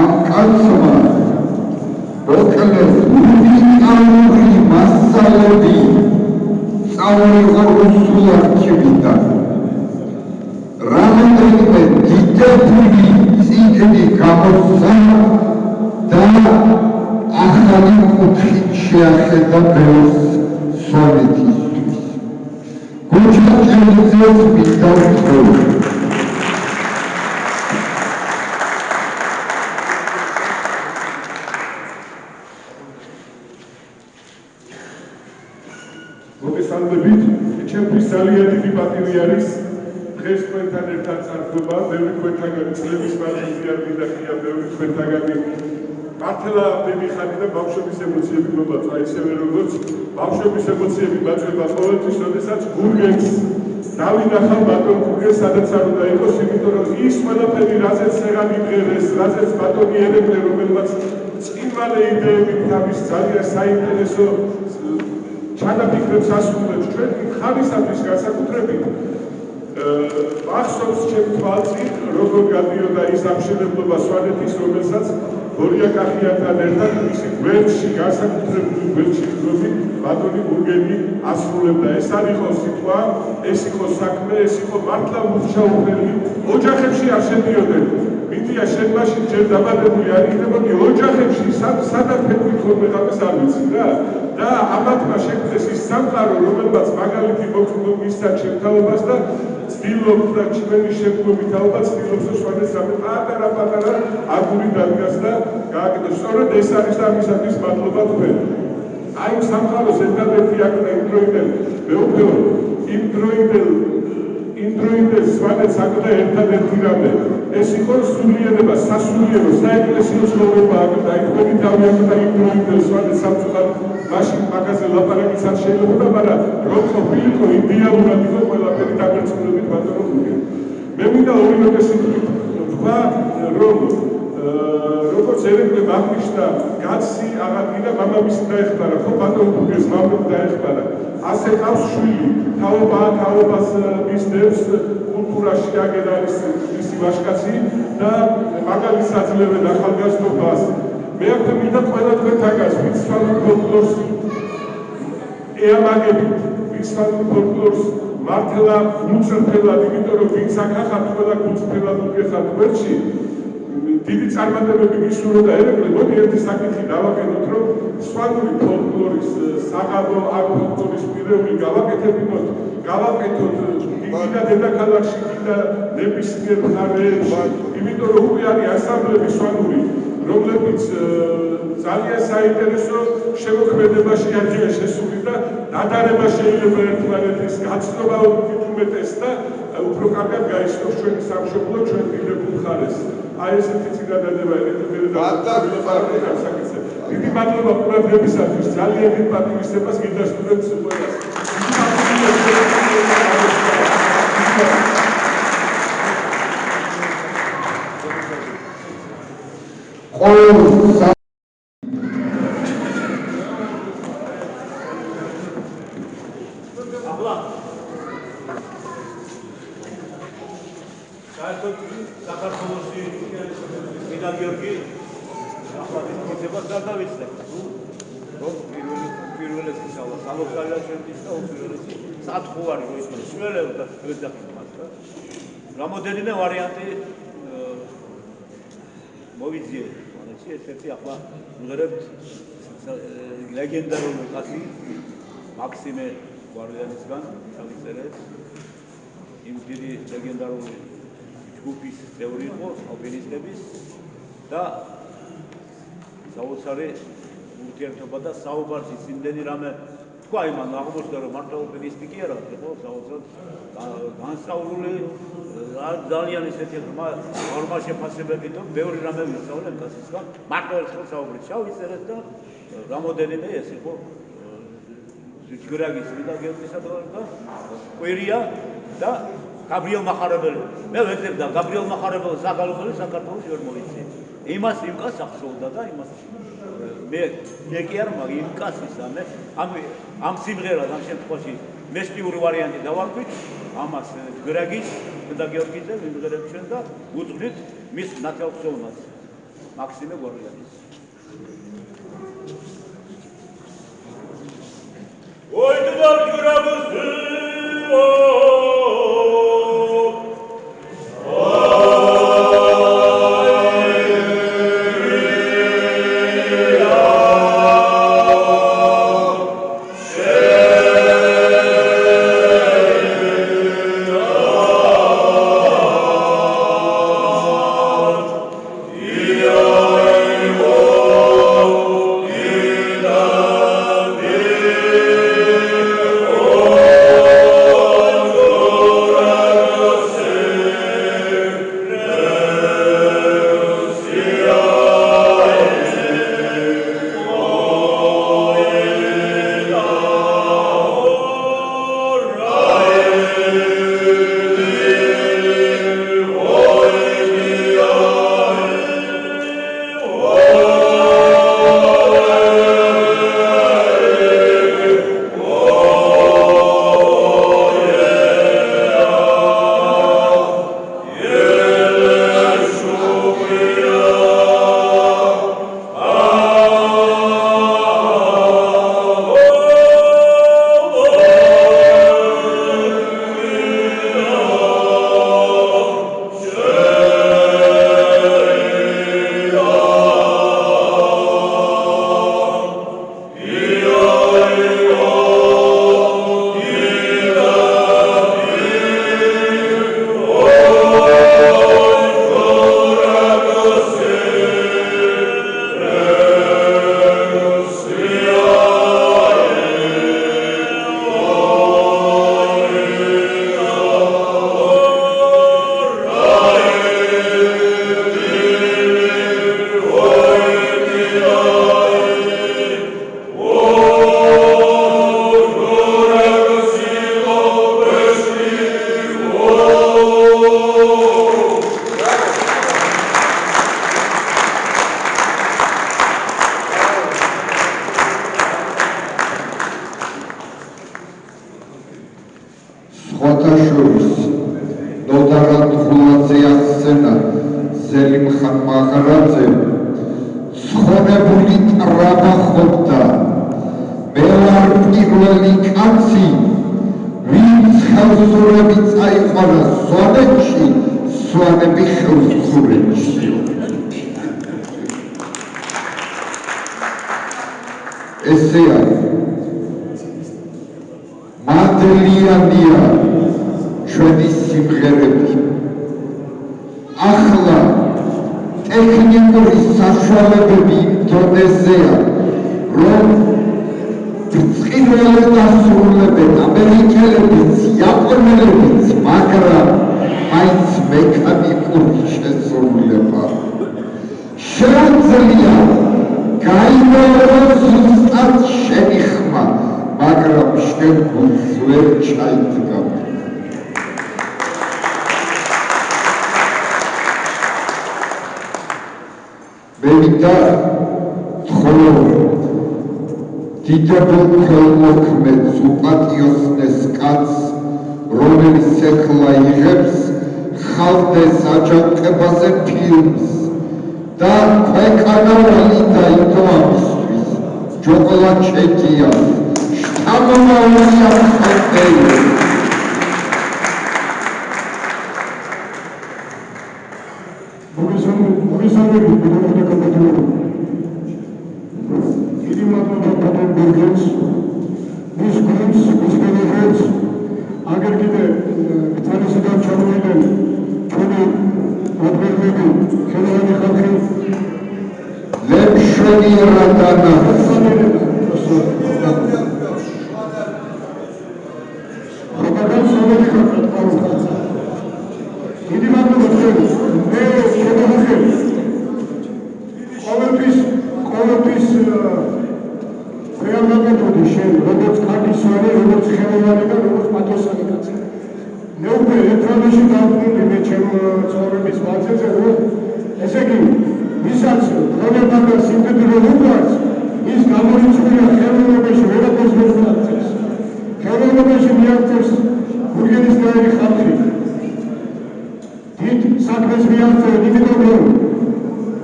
ამ კაცმა მოკლეს უნიკალური მასალები სწავლიყო რუსულ არქივიდან. რამდენიმე დიდებული წიგნი გამოსცა და ახალი კუთხით შეახედა ბევრს სვანეთისთვის. გუჩაჭელიძეს მინდა ვთხოვო. მოგესალმებით, ჩემთვის ძალიან დიდი პატივი არის დღეს თქვენთან ერთად წარსულობა, ბევრი თქვენთაგანი წლების მანძილზე არ მინდახია, ბევრი თქვენთაგანი მართლა დიდი ხანი და ბავშვების ემოციები მომაწვა, ისევე როგორც ბავშვების ემოციები მაწყება ყოველთვის, როდესაც გურგენს დავინახავ ბატონ გურგენს, სადაც არ უნდა იყოს, იმიტომ რომ ის ყველაფერი, რაზეც სერა მიგღერეს, რაზეც ბატონი ერეკლე, რომელმაც წინვალე idეები თავის ძალიან საინტერესო ჩანაფიქრებს ასრულებს ჩვენ ხარისათვის განსაკუთრებით მახსოვს ჩემ თვალწინ როგორ გადიოდა ის ამშენებლობა სვანეთის, რომელსაც გორია კახიანთან ერთად მისი გვერდში განსაკუთრებული გვერდში გროვი ბატონი გურგენი ასრულებდა. ეს არ იყო სიტყვა, ეს იყო საქმე, ეს იყო მართლა მუშაობელი. ოჯახებში არ შედიოდნენ. მინდია შენ მაშინ ჯერ დაბადებული არ იქნებოდი ოჯახებში, სადაც ფეთქი ხოლმე ხამეს არ ვიცი რა. და ამათმა შექმნეს ის სამყარო, რომელმაც მაგალითი მისცა ჩემ თაობას და ცდილობს და ჩვენი შემდგომი თაობა ცდილობს რომ სვანეთს რამე პატარა აგური დადგას და გააკეთოს. სწორედ ეს არის ამისათვის მადლობა თქვენ. აი სამყაროს ერთადერთი აკნა იმ დროიდან მეუფეო იმ დროიდან სვანეთს აკნა ერთადერთი რამე. ეს იყო სულიერება, სასულიერო, საეკლესიო ცხოვრება აკნა. თქვენი თავი აკნა იმ დროიდან სვანეთს სამწუხაროდ მაშინ მაგაზე ლაპარაკიც არ შეიძლება, მაგრამ რომ ყოფილიყო იდეალურად იყო ყველაფერი დაგერწმულებით ბატონო გურგენ. მე მინდა ორივე სიტყვით თქვა, რომ როგორც ერეკლე აღნიშნა, კაცი აღადგინა მამამისი დაეხმარა, ხო ბატონ გურგენს მამამ დაეხმარა. ასე ყავს შვილი, თაობას მისდევს, კულტურაში აგერ არის მისი ვაჟკაცი და მაგალითს აძლევენ ახალგაზრდობას. მე აქ მინდა ყველა თქვენთაგანს ვიცვალულ ფოლკლორს ეამაგებით, ვიცვალულ ფოლკლორს მართლა გულწრფელად, იმიტომ რომ ვინც აქ ახართ ყველა გულწრფელად უგეხართ გვერდში, დიდი წარმატებები გისურვო და ერეკლე, მოდი ერთი საკითხი დავაკეთოთ, რომ სვანური ფოლკლორის საღამო ან ფოლკლორის პირეული გავაკეთოთ გიდა დედაქალაქში, გიდა ნებისმიერ მხარეებში, იმიტომ რომ უკვე არის ანსამბლები სვანური, რომლებიც ძალიან საინტერესო შემოქმედებაში არიან შესული და დადარება შეიძლება ერთმანეთის გაცნობა უმეტეს და უფრო კარგად გაიცნობს ჩვენი სამშობლო, ჩვენ დიდებულ მხარეს. აი ესეთი წინადადება დიდი მადლობა ყურადღებისათვის, ძალიან დიდ პატივისცემას გიდასტურებთ ყველას. საერთოდ საქართველოში მინდა გიორგი ახალი მითებას გადავიცნებ, რომ პირველი ისალა სამოქალაქო შემთხვევაში და უპირველესი სათხოვარი რო ისმის სულელებ და ვეძახით რა. რამოდენიმე ვარიანტი მოვიძიე, ანუ ესეთი ახლა ვიღებთ ლეგენდარული კაცი მაქსიმე გვარდიანისგან ჩავიწერეთ. იმ დიდი ლეგენდარული ჯგუფის წევრი იყო ალპინისტების და საოცარი ურთიერთობა და საუბარში იმდენი რამე თქვა იმან აღმოჩნდა რომ მარტო ალპინისტი კი არა, ხო საოცრად განსწავლული ძალიან ისეთი ნორმა შეფასებებით და ბევრი რამე ვისწავლეთ გასისგან მარტო ერთხელ საუბრით ჩავიწერეთ და რამოდენიმე ეს იყო ჯგრაგის და გეორგისა და ყვირია და გაბრიელ მახარებელი. მე ვეძებდა გაბრიელ მახარებელს საგალობელი საქართველოს ვერ მოვიცი. იმას იმკას ახსოვდა და იმას მე კი არ მაგ იმკასის ამ სიმღერას ამ შემთხვევაში მესტიური ვარიანტი დავარქვით ამას ჯგრაგის და გეორგიძე ვიმღერებთ ჩვენ და უძღვნით მის ნათელხსოვნას. მაქსიმე გორგანის. Ой, ты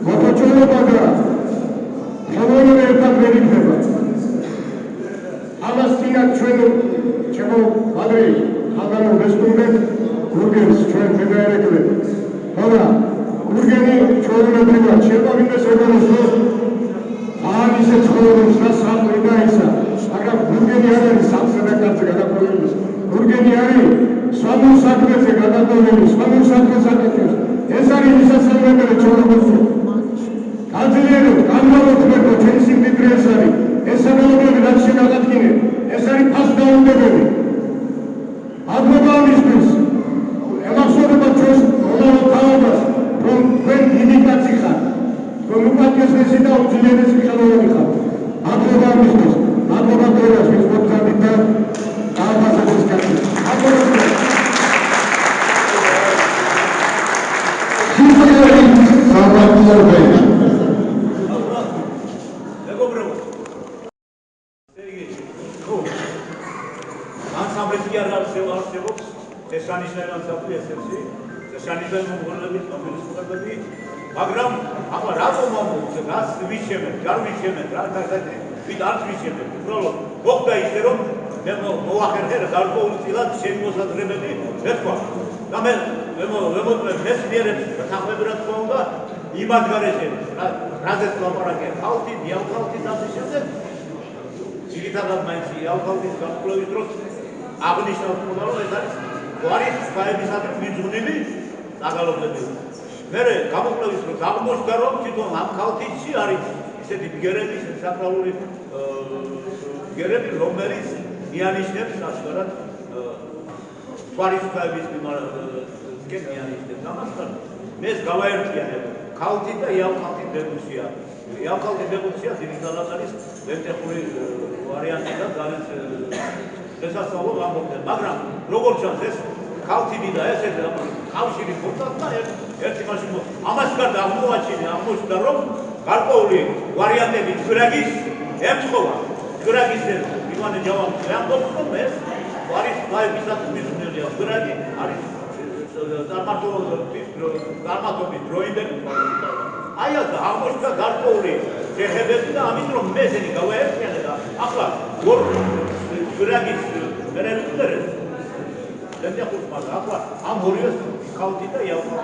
მოხოჭრება და ხელოვნება ერთად ვერ იქნება. ამას წინათ ჩვენ ჩემო ადრე ხალხო რესპუნდენტ გურგენს ჩვენ მედაერეკლები. მაგრამ გურგენი ჩვეულებრივად შეყვავინდეს ეგრეს რომ ან ისე ცხოვრობს და სამყარო დაისა. მაგრამ გურგენი არ არის სამხედრო კაცზე გადაყოლილი. გურგენი არის სვამურ საქმეზე გადაყოლილი, სვამურ საქმეს აკეთებს. ეს არის მისასალმებელი ცხოვრებაში. გაძლიერებთ, განმავლობლებო ჩვენი სიმდიდრე ეს არის. ეს საგალობლები რაც შეგადადგინეთ, ეს არის ფასდაუნდებელი. აბლობა ამისთვის ემახსოვრება ჩვენს მომავალ თაობას, რომ თქვენ დიდი კაცი ხართ, რომ უპატიოსნესი და უძლიერესი ხელოვანი ხართ. აბლობა ამისთვის, აბლობა დღეს ვის მოგზავნით და დააფასოთ ეს კაცი. აბლობა საბატონო მაგრამ ახლა რატომ მომწონს რას ვიშემეთ, გარვიშემეთ, რა გასაგები, ვით არ ვიშემეთ, უბრალოდ მოხდა ისე რომ მე მოახერხე გარკვეულწილად შემოსაზრებები მეთქვა და მე ვემოწმებ მესმიერებს თანხმები რა თქმა უნდა იმად გარეშე რაზეც ლაპარაკია ხალხი, დიალხალხი და ასე შემდეგ ძირითადად მაინც დიალხალხის განკვლევის დროს აღნიშნავს რომ ეს არის გვარის სხვაებისადმი მიძღვნილი საგალობლები. მე გამოკვლევის დროს აღმოჩნდა რომ თვითონ ამ ხალხში არის ისეთი ბგერები, საkraluri ბგერები, რომელიც მიანიშნებს ასკარად გვარისხების მიმართ მიანიშნებს ამასთან მე გავაერთიანებ ხალხი და იავხალხის დებუსია. იავხალხის დებუსია ძირითადად არის ვერტეხული ვარიანტი და ძალიან შესაძლოა ამბობდნენ, მაგრამ როგორც ჩანს ეს ხალხი და ესეთი ხალხი ხოთა და ერთი მაშინ ამას გარდა აღმოჩნდა რომ გარკვეული ვარიანტები ჯგრაგის ემთხოვა ჯგრაგის ივანე ჯავახი ამბობს რომ ეს ვარის ფაებისათვის მიზნელია ჯგრაგი არის წარმატობის დროინდელი აი ეს აღმოჩნდა გარკვეული შეხებები და ამით რომ მე ესენი გავაერთიანე და ახლა ჯგრაგის მერე δεν έχω σπάσει. Απλά, αν μπορεί να χαοτήτα ή απλά.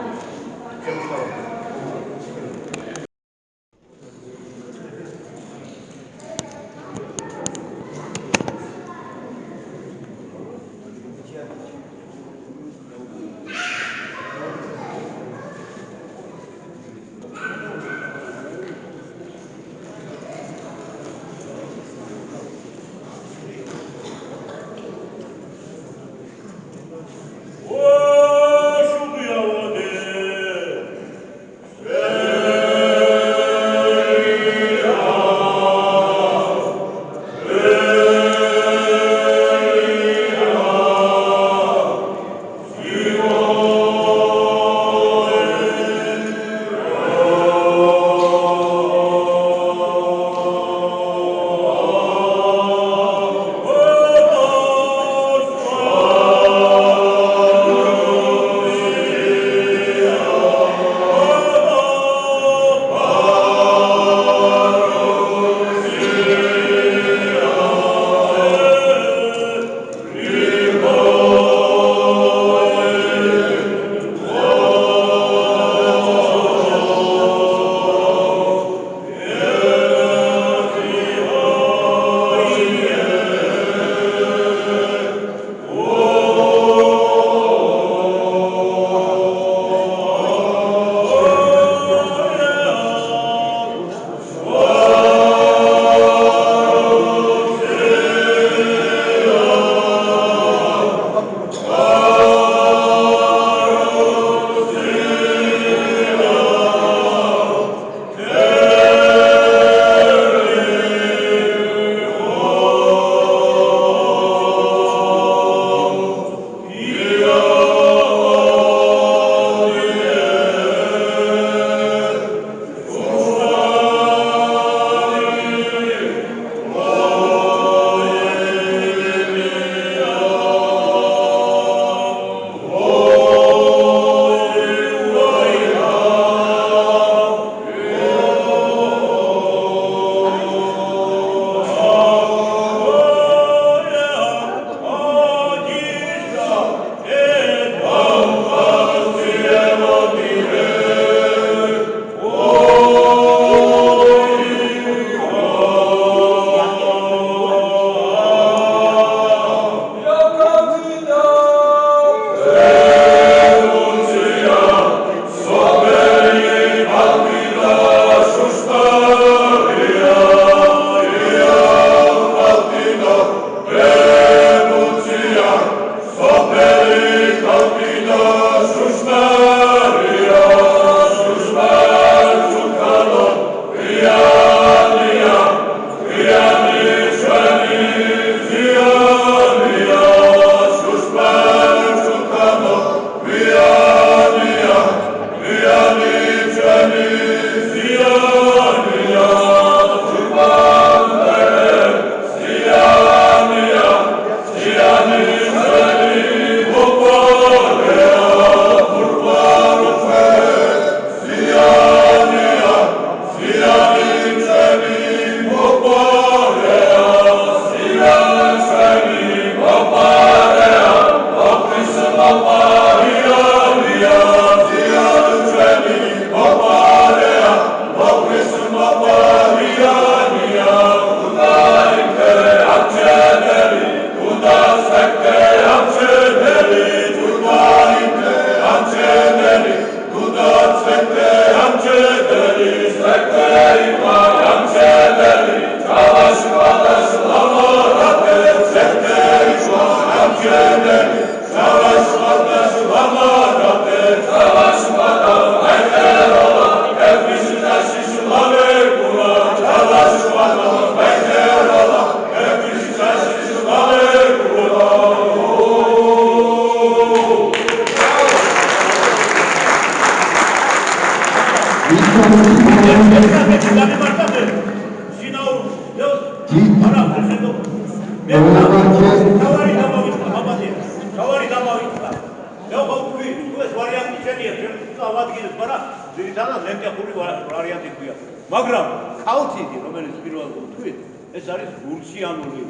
მაგრამ ქალთიდი, რომელიც პირველად ვთქვით, ეს არის გურჩიანული.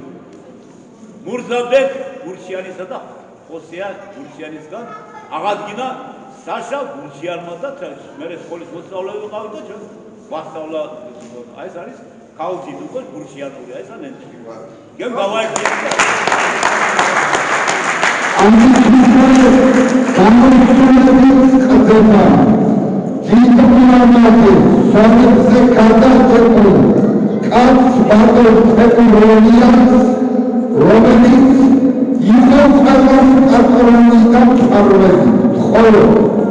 მურზაბეკ გურჩიანისა და ხოსია გურჩიანისგან აღადგინა საშა გურჩიანმა და მე სკოლის მოსწავლე ვიყავი და ჩვენ ვასწავლა აი ეს არის ქალთიდი უკვე გურჩიანული, აი ესა ნენჩი. გემ გავაიქცე. Să cadați cați batul Românians, româniți, iubiți agați acolonitan armeni, holo,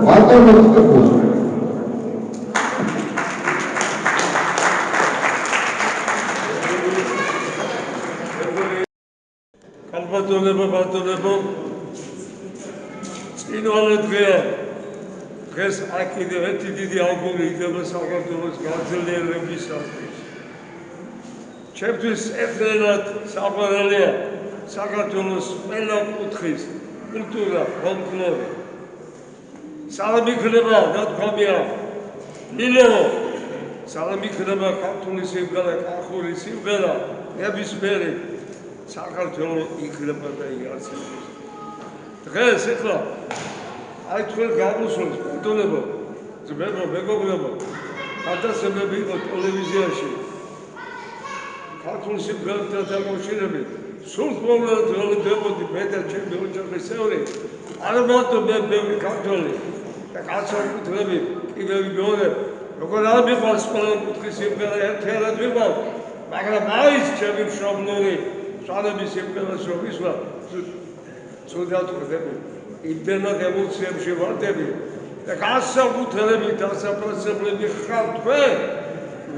batul Românians. Batonebo, invalidgea. დღეს აქ კიდევ ერთი დიდი ალბომი იქნება საქართველოს გაძლიერებისათვის. ჩემთვის ერთადერთ საყვარელია საქართველოს ყველა კუთხის კულტურა, ფოლკლორი. სალამი იქნება ნათქვამია ნილეო, სალამი იქნება ქართული სიმღერა, კახური სიმღერა, ნებისმიერი საქართველო იქნება და იარსება. დღეს ეხლა აი თქვენ გამოსვლით ბატონებო, ძმებო, მეგობრებო, გადასცემები იყო ტელევიზიაში. ქართულ სიმღერათა დამოჩენებით, სულ ყოველდღე ველოდებოდი მე და ჩემი ოჯახის წევრი, არა მარტო მე ბევრი ქართველი და კაცობრიობები კიდევ მეორე, როგორ არ მიყვარს ყველა კუთხის სიმღერა ერთადერთ მიყვარს, მაგრამ მაინც ჩემი მშობლური სალების სიმღერას რომ ისვა, ცუდად ვხდები. იმდენად ემოციებში ვარდები და განსაკუთრებით დასაფასებლები ხარ თქვენ,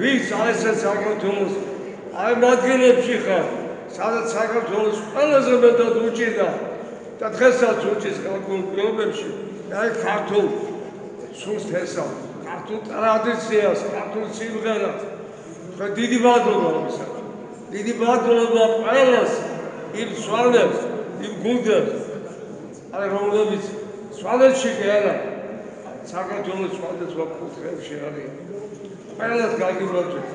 ვის ასეთ საქართველოს აი მადგილებში ხარ, სადაც საქართველოს ყველაზე მეტად უჭირდა და დღესაც უჭირს ქართულ პირობებში, აი ქართულ სულს თესავ, ქართულ ტრადიციას, ქართულ სიმღერას. თქვენ დიდი მადლობა ამისა. დიდი მადლობა ყველას იმ სვანებს, იმ გუნდებს, აი რომლებიც სვანეთში კი არა, საქართველოს სხვადასხვა კუთხეებში არის. ყველას გაგიმარჯვეთ,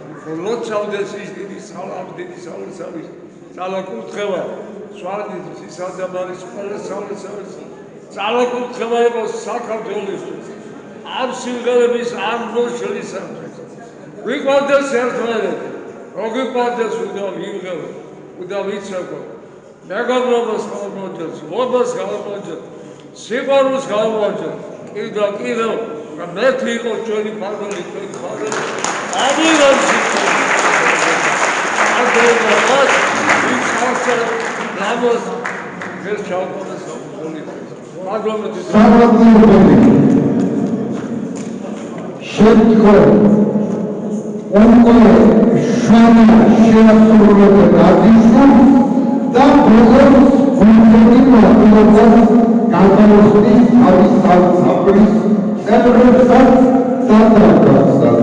ლოცავდეს ის დიდი სალოცავის ძალაკურთხევა, სვანეთის ისადამარის ყველა სალოცავის ძალაკურთხევა იყოს საქართველოსთვის. ამ სიმღერების ამ მოშლისათვის. ვიყვარდეს ერთმანეთი, რომ ვიყვარდეს უდავ იმღერა, უდავ იცეკვო. მეგობრობას გავამოჯოთ, ლობას გავამოჯოთ, სიყვარულს გავამოჯოთ, კიდევ მერტი იყო ჩვენი ფარველი, ჩვენი ხალხი. ამირანს ადრეულად ის ხალხი ლამოს ეს ჩავყოლეს პოლიტიკას. მადლობა შემდგომ უკვე შანა შეასრულებდა დადისხულს და როგორც გუნდები მოხდებას გადაუხდის თავის სამსახურის წევრებსაც და დარბაზსაც.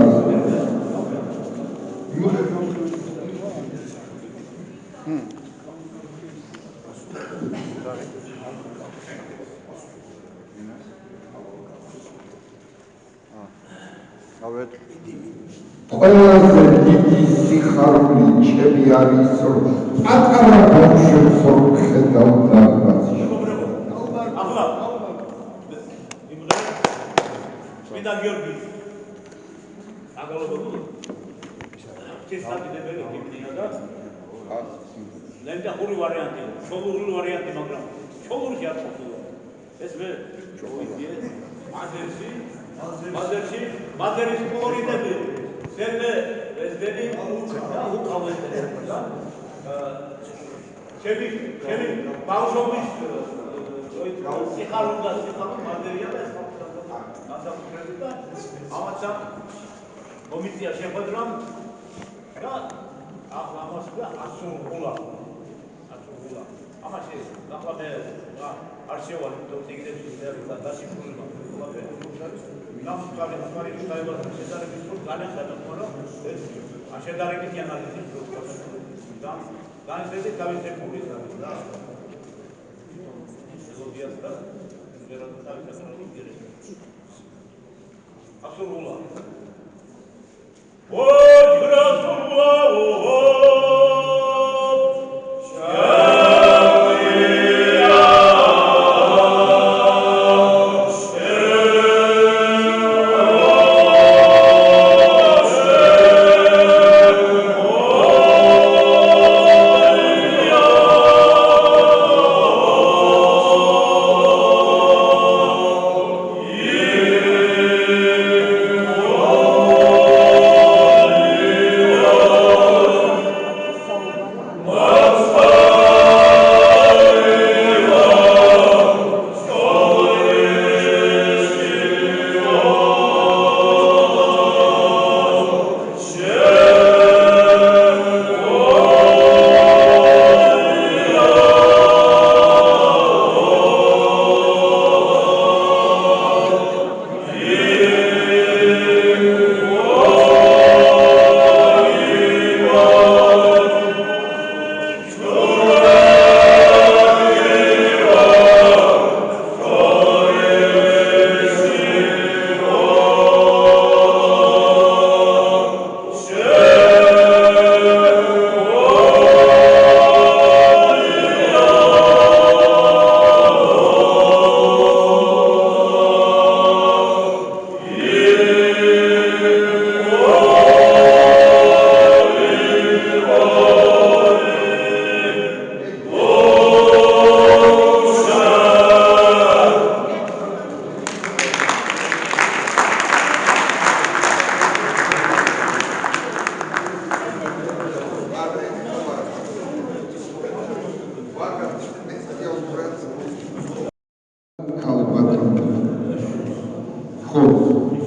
ყველაზე დიდი სიხარული ჩემი არის, რომ პატარა ბავშვებს რომ ხედავ დარბაზში. ახლა წმინდა გიორგი აგალობო შესაძლებელი გიბინა და ლენდახური ვარიანტი, ჩოლური ვარიანტი, მაგრამ ჩოლურში არ ყოფილა. ეს მე ჩოლურია მადერის კოლორიტები ზემე ესდები და უკავეთები და ჩემი ბავშვობის სიხარული მადერია და განსაკუთრებით და ამაცა კომისია შეხვედრამ და ახლა ამას და ასურგულა ამაში ახლა მე არ შევალი თორე ეგრეთ შეიძლება და დაშიფრულება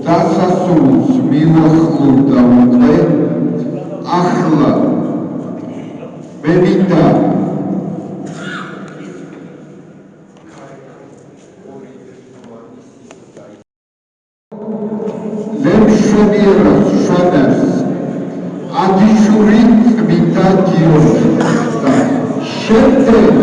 დასასრულს მივახლოვდა უკვე ახლა მე მინდა ლემშენიერას შვანას ადიშური წმინდა გიორგი და შემდეგ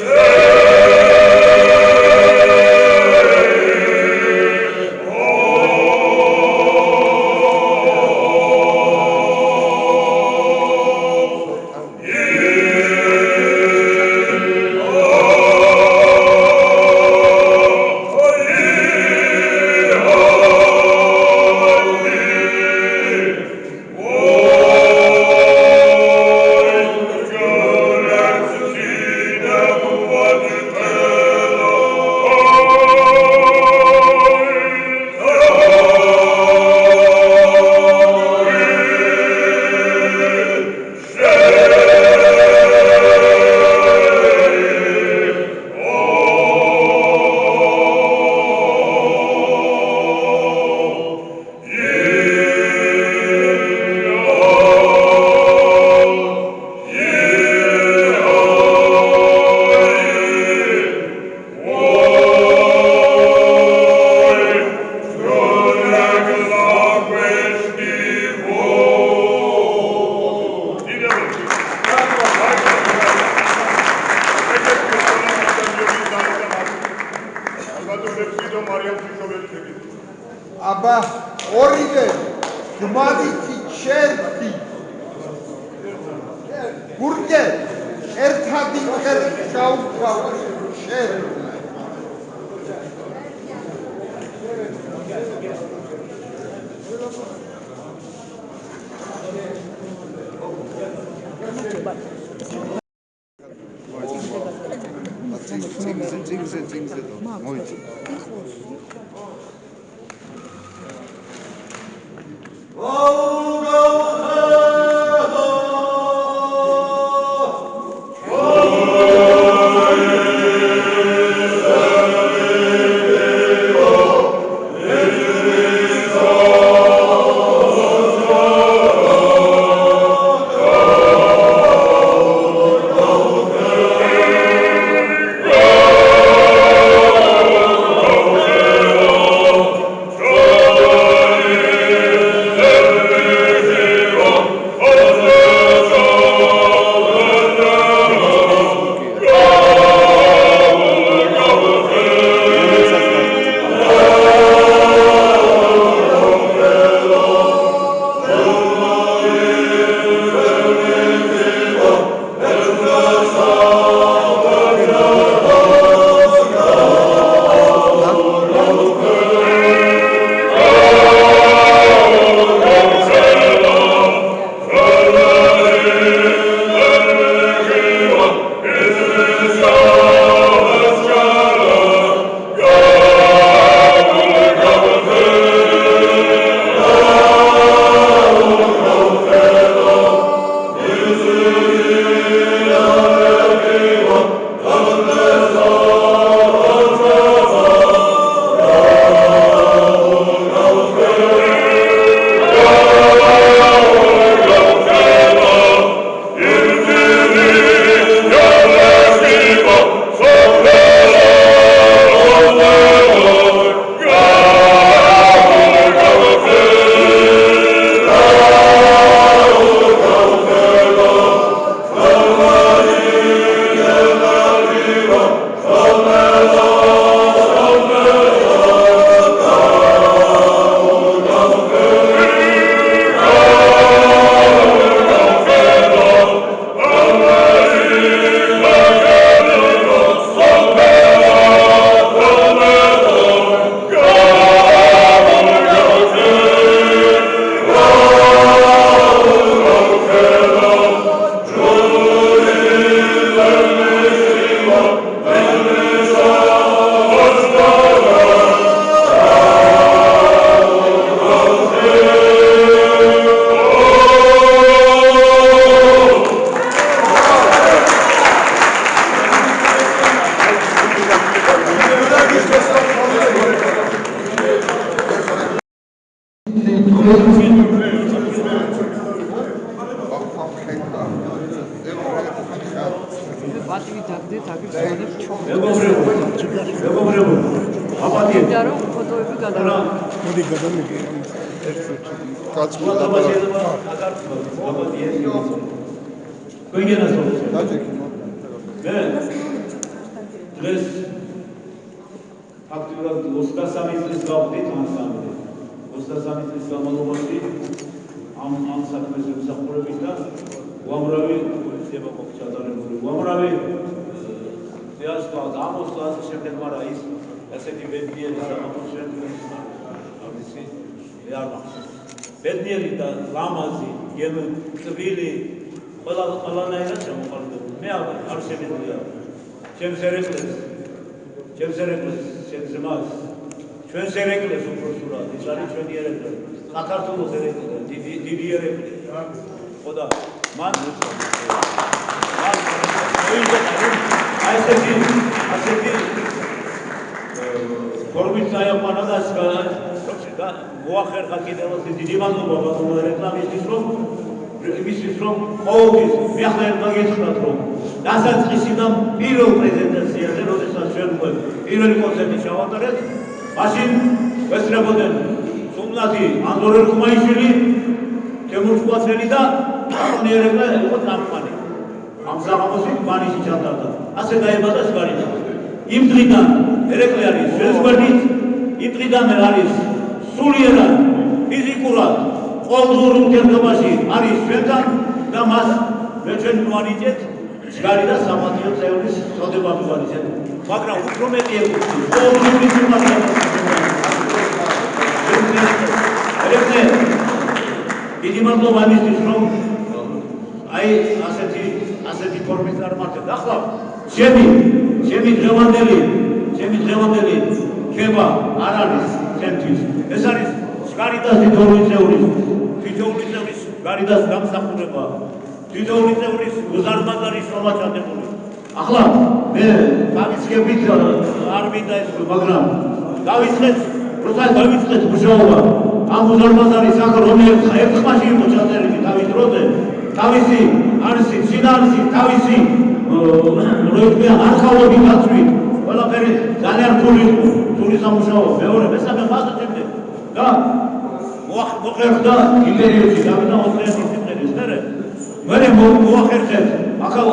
Yeah. აბა ორივე გმადითი ჩერტი გურგე ერთადი ხერ ჩაუთავ ჩერტი წინზე მოიწ იმ დღიდან ერეკლე არის ჩვენს გვერდით, იმ დღიდან არის სულიერად, ფიზიკურად, ყოველდღიურ ურთიერთობაში არის ჩვენთან და მას ჩვენ მოვანიჭეთ ჯგარი და სამართლო წევრის წოდება მოვანიჭეთ. მაგრამ უფრო მეტი ეკუთვნის ყოველდღიური სიმართლეა. დიდი მადლობა ამისთვის, რომ აი ასეთი ფორმის წარმართეთ. ახლა ჩემი დღევანდელი ქება არ არის ჩემთვის. ეს არის შკარიდას თითოეული წევრის შკარიდას გამსახურება. თითოეული წევრის უზარმაზარი შრომა ჩადებული. ახლა მე დავიწყებით არ მინდა ეს, მაგრამ დავიწყეთ მუშაობა. ამ უზარმაზარი სახე რომელიც ერთხმაში იყო ჩაწერილი თავის დროზე, თავისი არსით, სინარსით, თავისი როიტყვია არქაულობით დაცვით, ყველაფერი ძალიან რთული იყო, რთული სამუშაო. მეორე მესამე მასწავლებელი და მოხერხდა იმპერიოდში დავიდა ოსტრიის იმპერიის მერე მოახერხეთ ახალ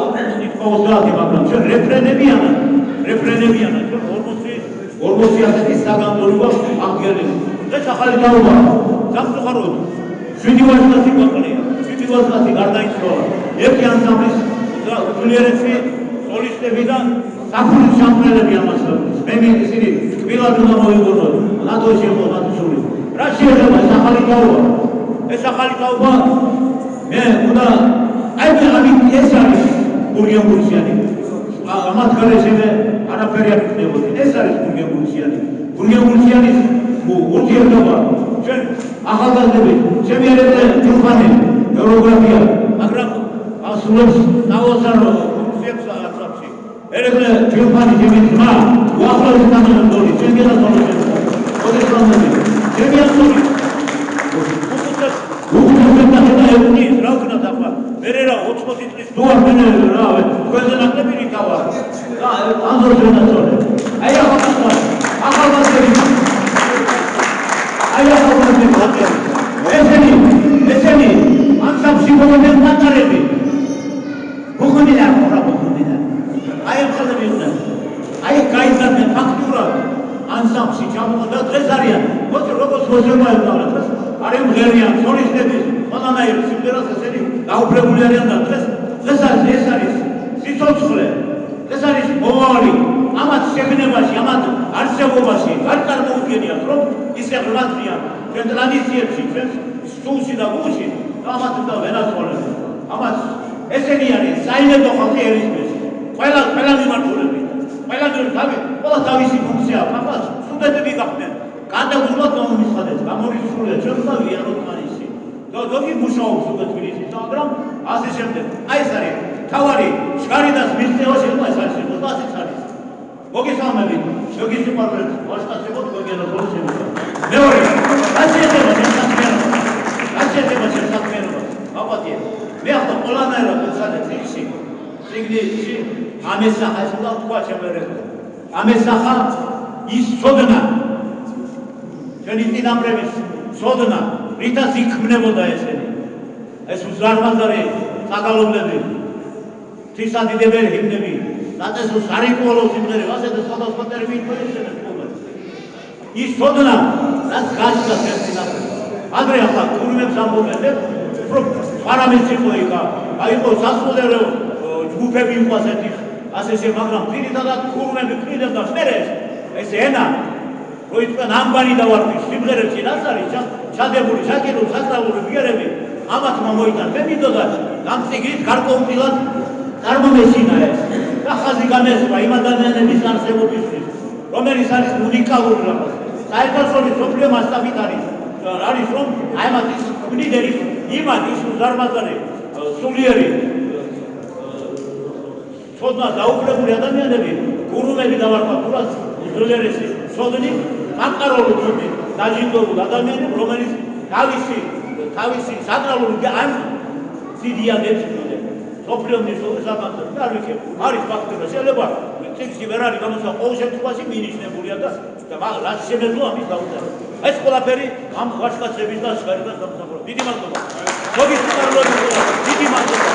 იტყოოსაათი, მაგრამ ჩვენ რეფრენებიანად ჩვენ 40 საგანგროვა აღგერილი. ეს ახალი დაობა სამწუხაროდ 7 ვარსკაცი გვაყოლია, 7 ვარსკაცი გარდაიცვალა. ერთი ანსამბლის უძლიერესი სოლისტები და საფულის შემსრულებლები ამასწავლის. მე ისინი თბილად უნდა მოიგონოთ, ნატოში იყო ნატოსური. რა შეიძლება ეს ახალი დაობა? მე უნდა ეს არის გურგენ გურჯიანი. ამათ გარეშე არაფერი არ ხდებოდა. ეს არის გურგენ გურჯიანი. გურგენ გურჯიანის ურთიერთობა ჩვენ ახალგაზრდები შემიერებდა ჯურხანი გეოგრაფია, მაგრამ ასულებს ნაოსარო ფუნქციებს ასაფში. ერეკლე ჯურხანი შემიძლია უახლოესი თანამედროვე ჩვენ გასწავლეთ. ოდესმე ჩემი ასული ეუნის რა ვქნა დაფა მერე რა 80 წლის დუარ მერე რა თქვენზე ნაკლები რიკავა და ანზორზე ნაცოლე აი ახალგაზრდები ესენი ანსამბლში მოგვიდნენ მატარები ბოხონიდან აი ახალები უნდა აი გაიზარდნენ ფაქტურად ანსამბლში ჩამოვიდა დღეს არიან როგორც მოსება ეყავათ დღეს არის მღერიან სოლისტები ყველანაირ სიმღერას ესენი დაუფლებული არიან და დღეს ეს არის სიცოცხლე, ეს არის მომავალი ამათ შეგნებაში, ამათ არსებობაში არ წარმოუდგენიათ, რომ ისე ღმერთია ჩვენ ტრადიციებში, ჩვენ სულში და გულში და ამათ უნდა ვენასწავლოთ. ამათ ესენი არის საიმედო ხალხი ერისმეს. ყველა მიმართულებით, ყველა თავისი ფუნქცია აქვს. ამას სტუდენტები გახდნენ. გადაგულოთ მომისხადეთ, გამორიცხულია ჩვენ და ვიაროთ მაისი. ზოგი მუშაობს უკვე თბილისში, მაგრამ ასე შემდეგ. აი ეს არის თავარი შკარიდას მიღწევა შეიძლება ეს არის 20 არის. მოგესალმებით, შოგი სიყვარული, ვაშკაცებოთ გოგენებოთ შემიძლია. მეორე, ასე შეიძლება შემსაქმერობა. აპატია. მე ახლა ყველანაირად ვეცადე ციგნში ამესახა ეს უნდა თქვა შემერება. ამესახა ის ცოდნა ჩვენი წინამრების ცოდნა რითაც იქმნებოდა ესენი. ეს უზარმაზარი საგალობლები, თვისადიდებელი ჰიმნები, დაწესულ სარიტუალო სიმღერები, ასეთ სხვადასხვა ტერმინები შეეხება. ის ცოდნა, რაც გაჩნდა ჩვენ წინაპრებს. ადრე ახლა კურმებს ამბობენ, რომ პარამეც იყო იქა, აი იყო სასულიერო ჯგუფები იყო ასეთი, მაგრამ ძირითადად კურმები ქმნიდნენ და ეს ენა როიტყვენ ამბანი დავარქვი სიმღერებში რაც არის ჩადებული საკითხი საკრალური ბგერები ამათმა მოიტან მე მინდოდა გამწიგით გარკვეულწილად წარმომეშინა ეს და ხაზი განესვა იმ ადამიანების არსებობისთვის რომელიც არის უნიკალური რაღაც საერთაშორისო მსოფლიო მასშტაბით არის რომ აი მათ ის კვიდერი იმან ის უზარმაზარი სულიერი ცოდნა დაუფლებული ადამიანები გურუმები დავარქვა თურაც უძლიერესი ცოდნი სამყაროური ცოდნით დაჯილდოებულ ადამიანებს რომელიც თავისი საკრალური ან სიდიადებს ქმნიან სოფლიო მნიშვნელობის საკითხებს არ ვიქებ არის ფაქტია შეიძლება ტექსტი ვერ არის გამოსა ყოველ შემთხვევაში მინიშნებულია და რაც შემეძლო ამის დაუწერა ეს ყველაფერი ამ ვაჟკაცების და შხერებას დამსახურება დიდი მადლობა მოგისმენთ დიდი მადლობა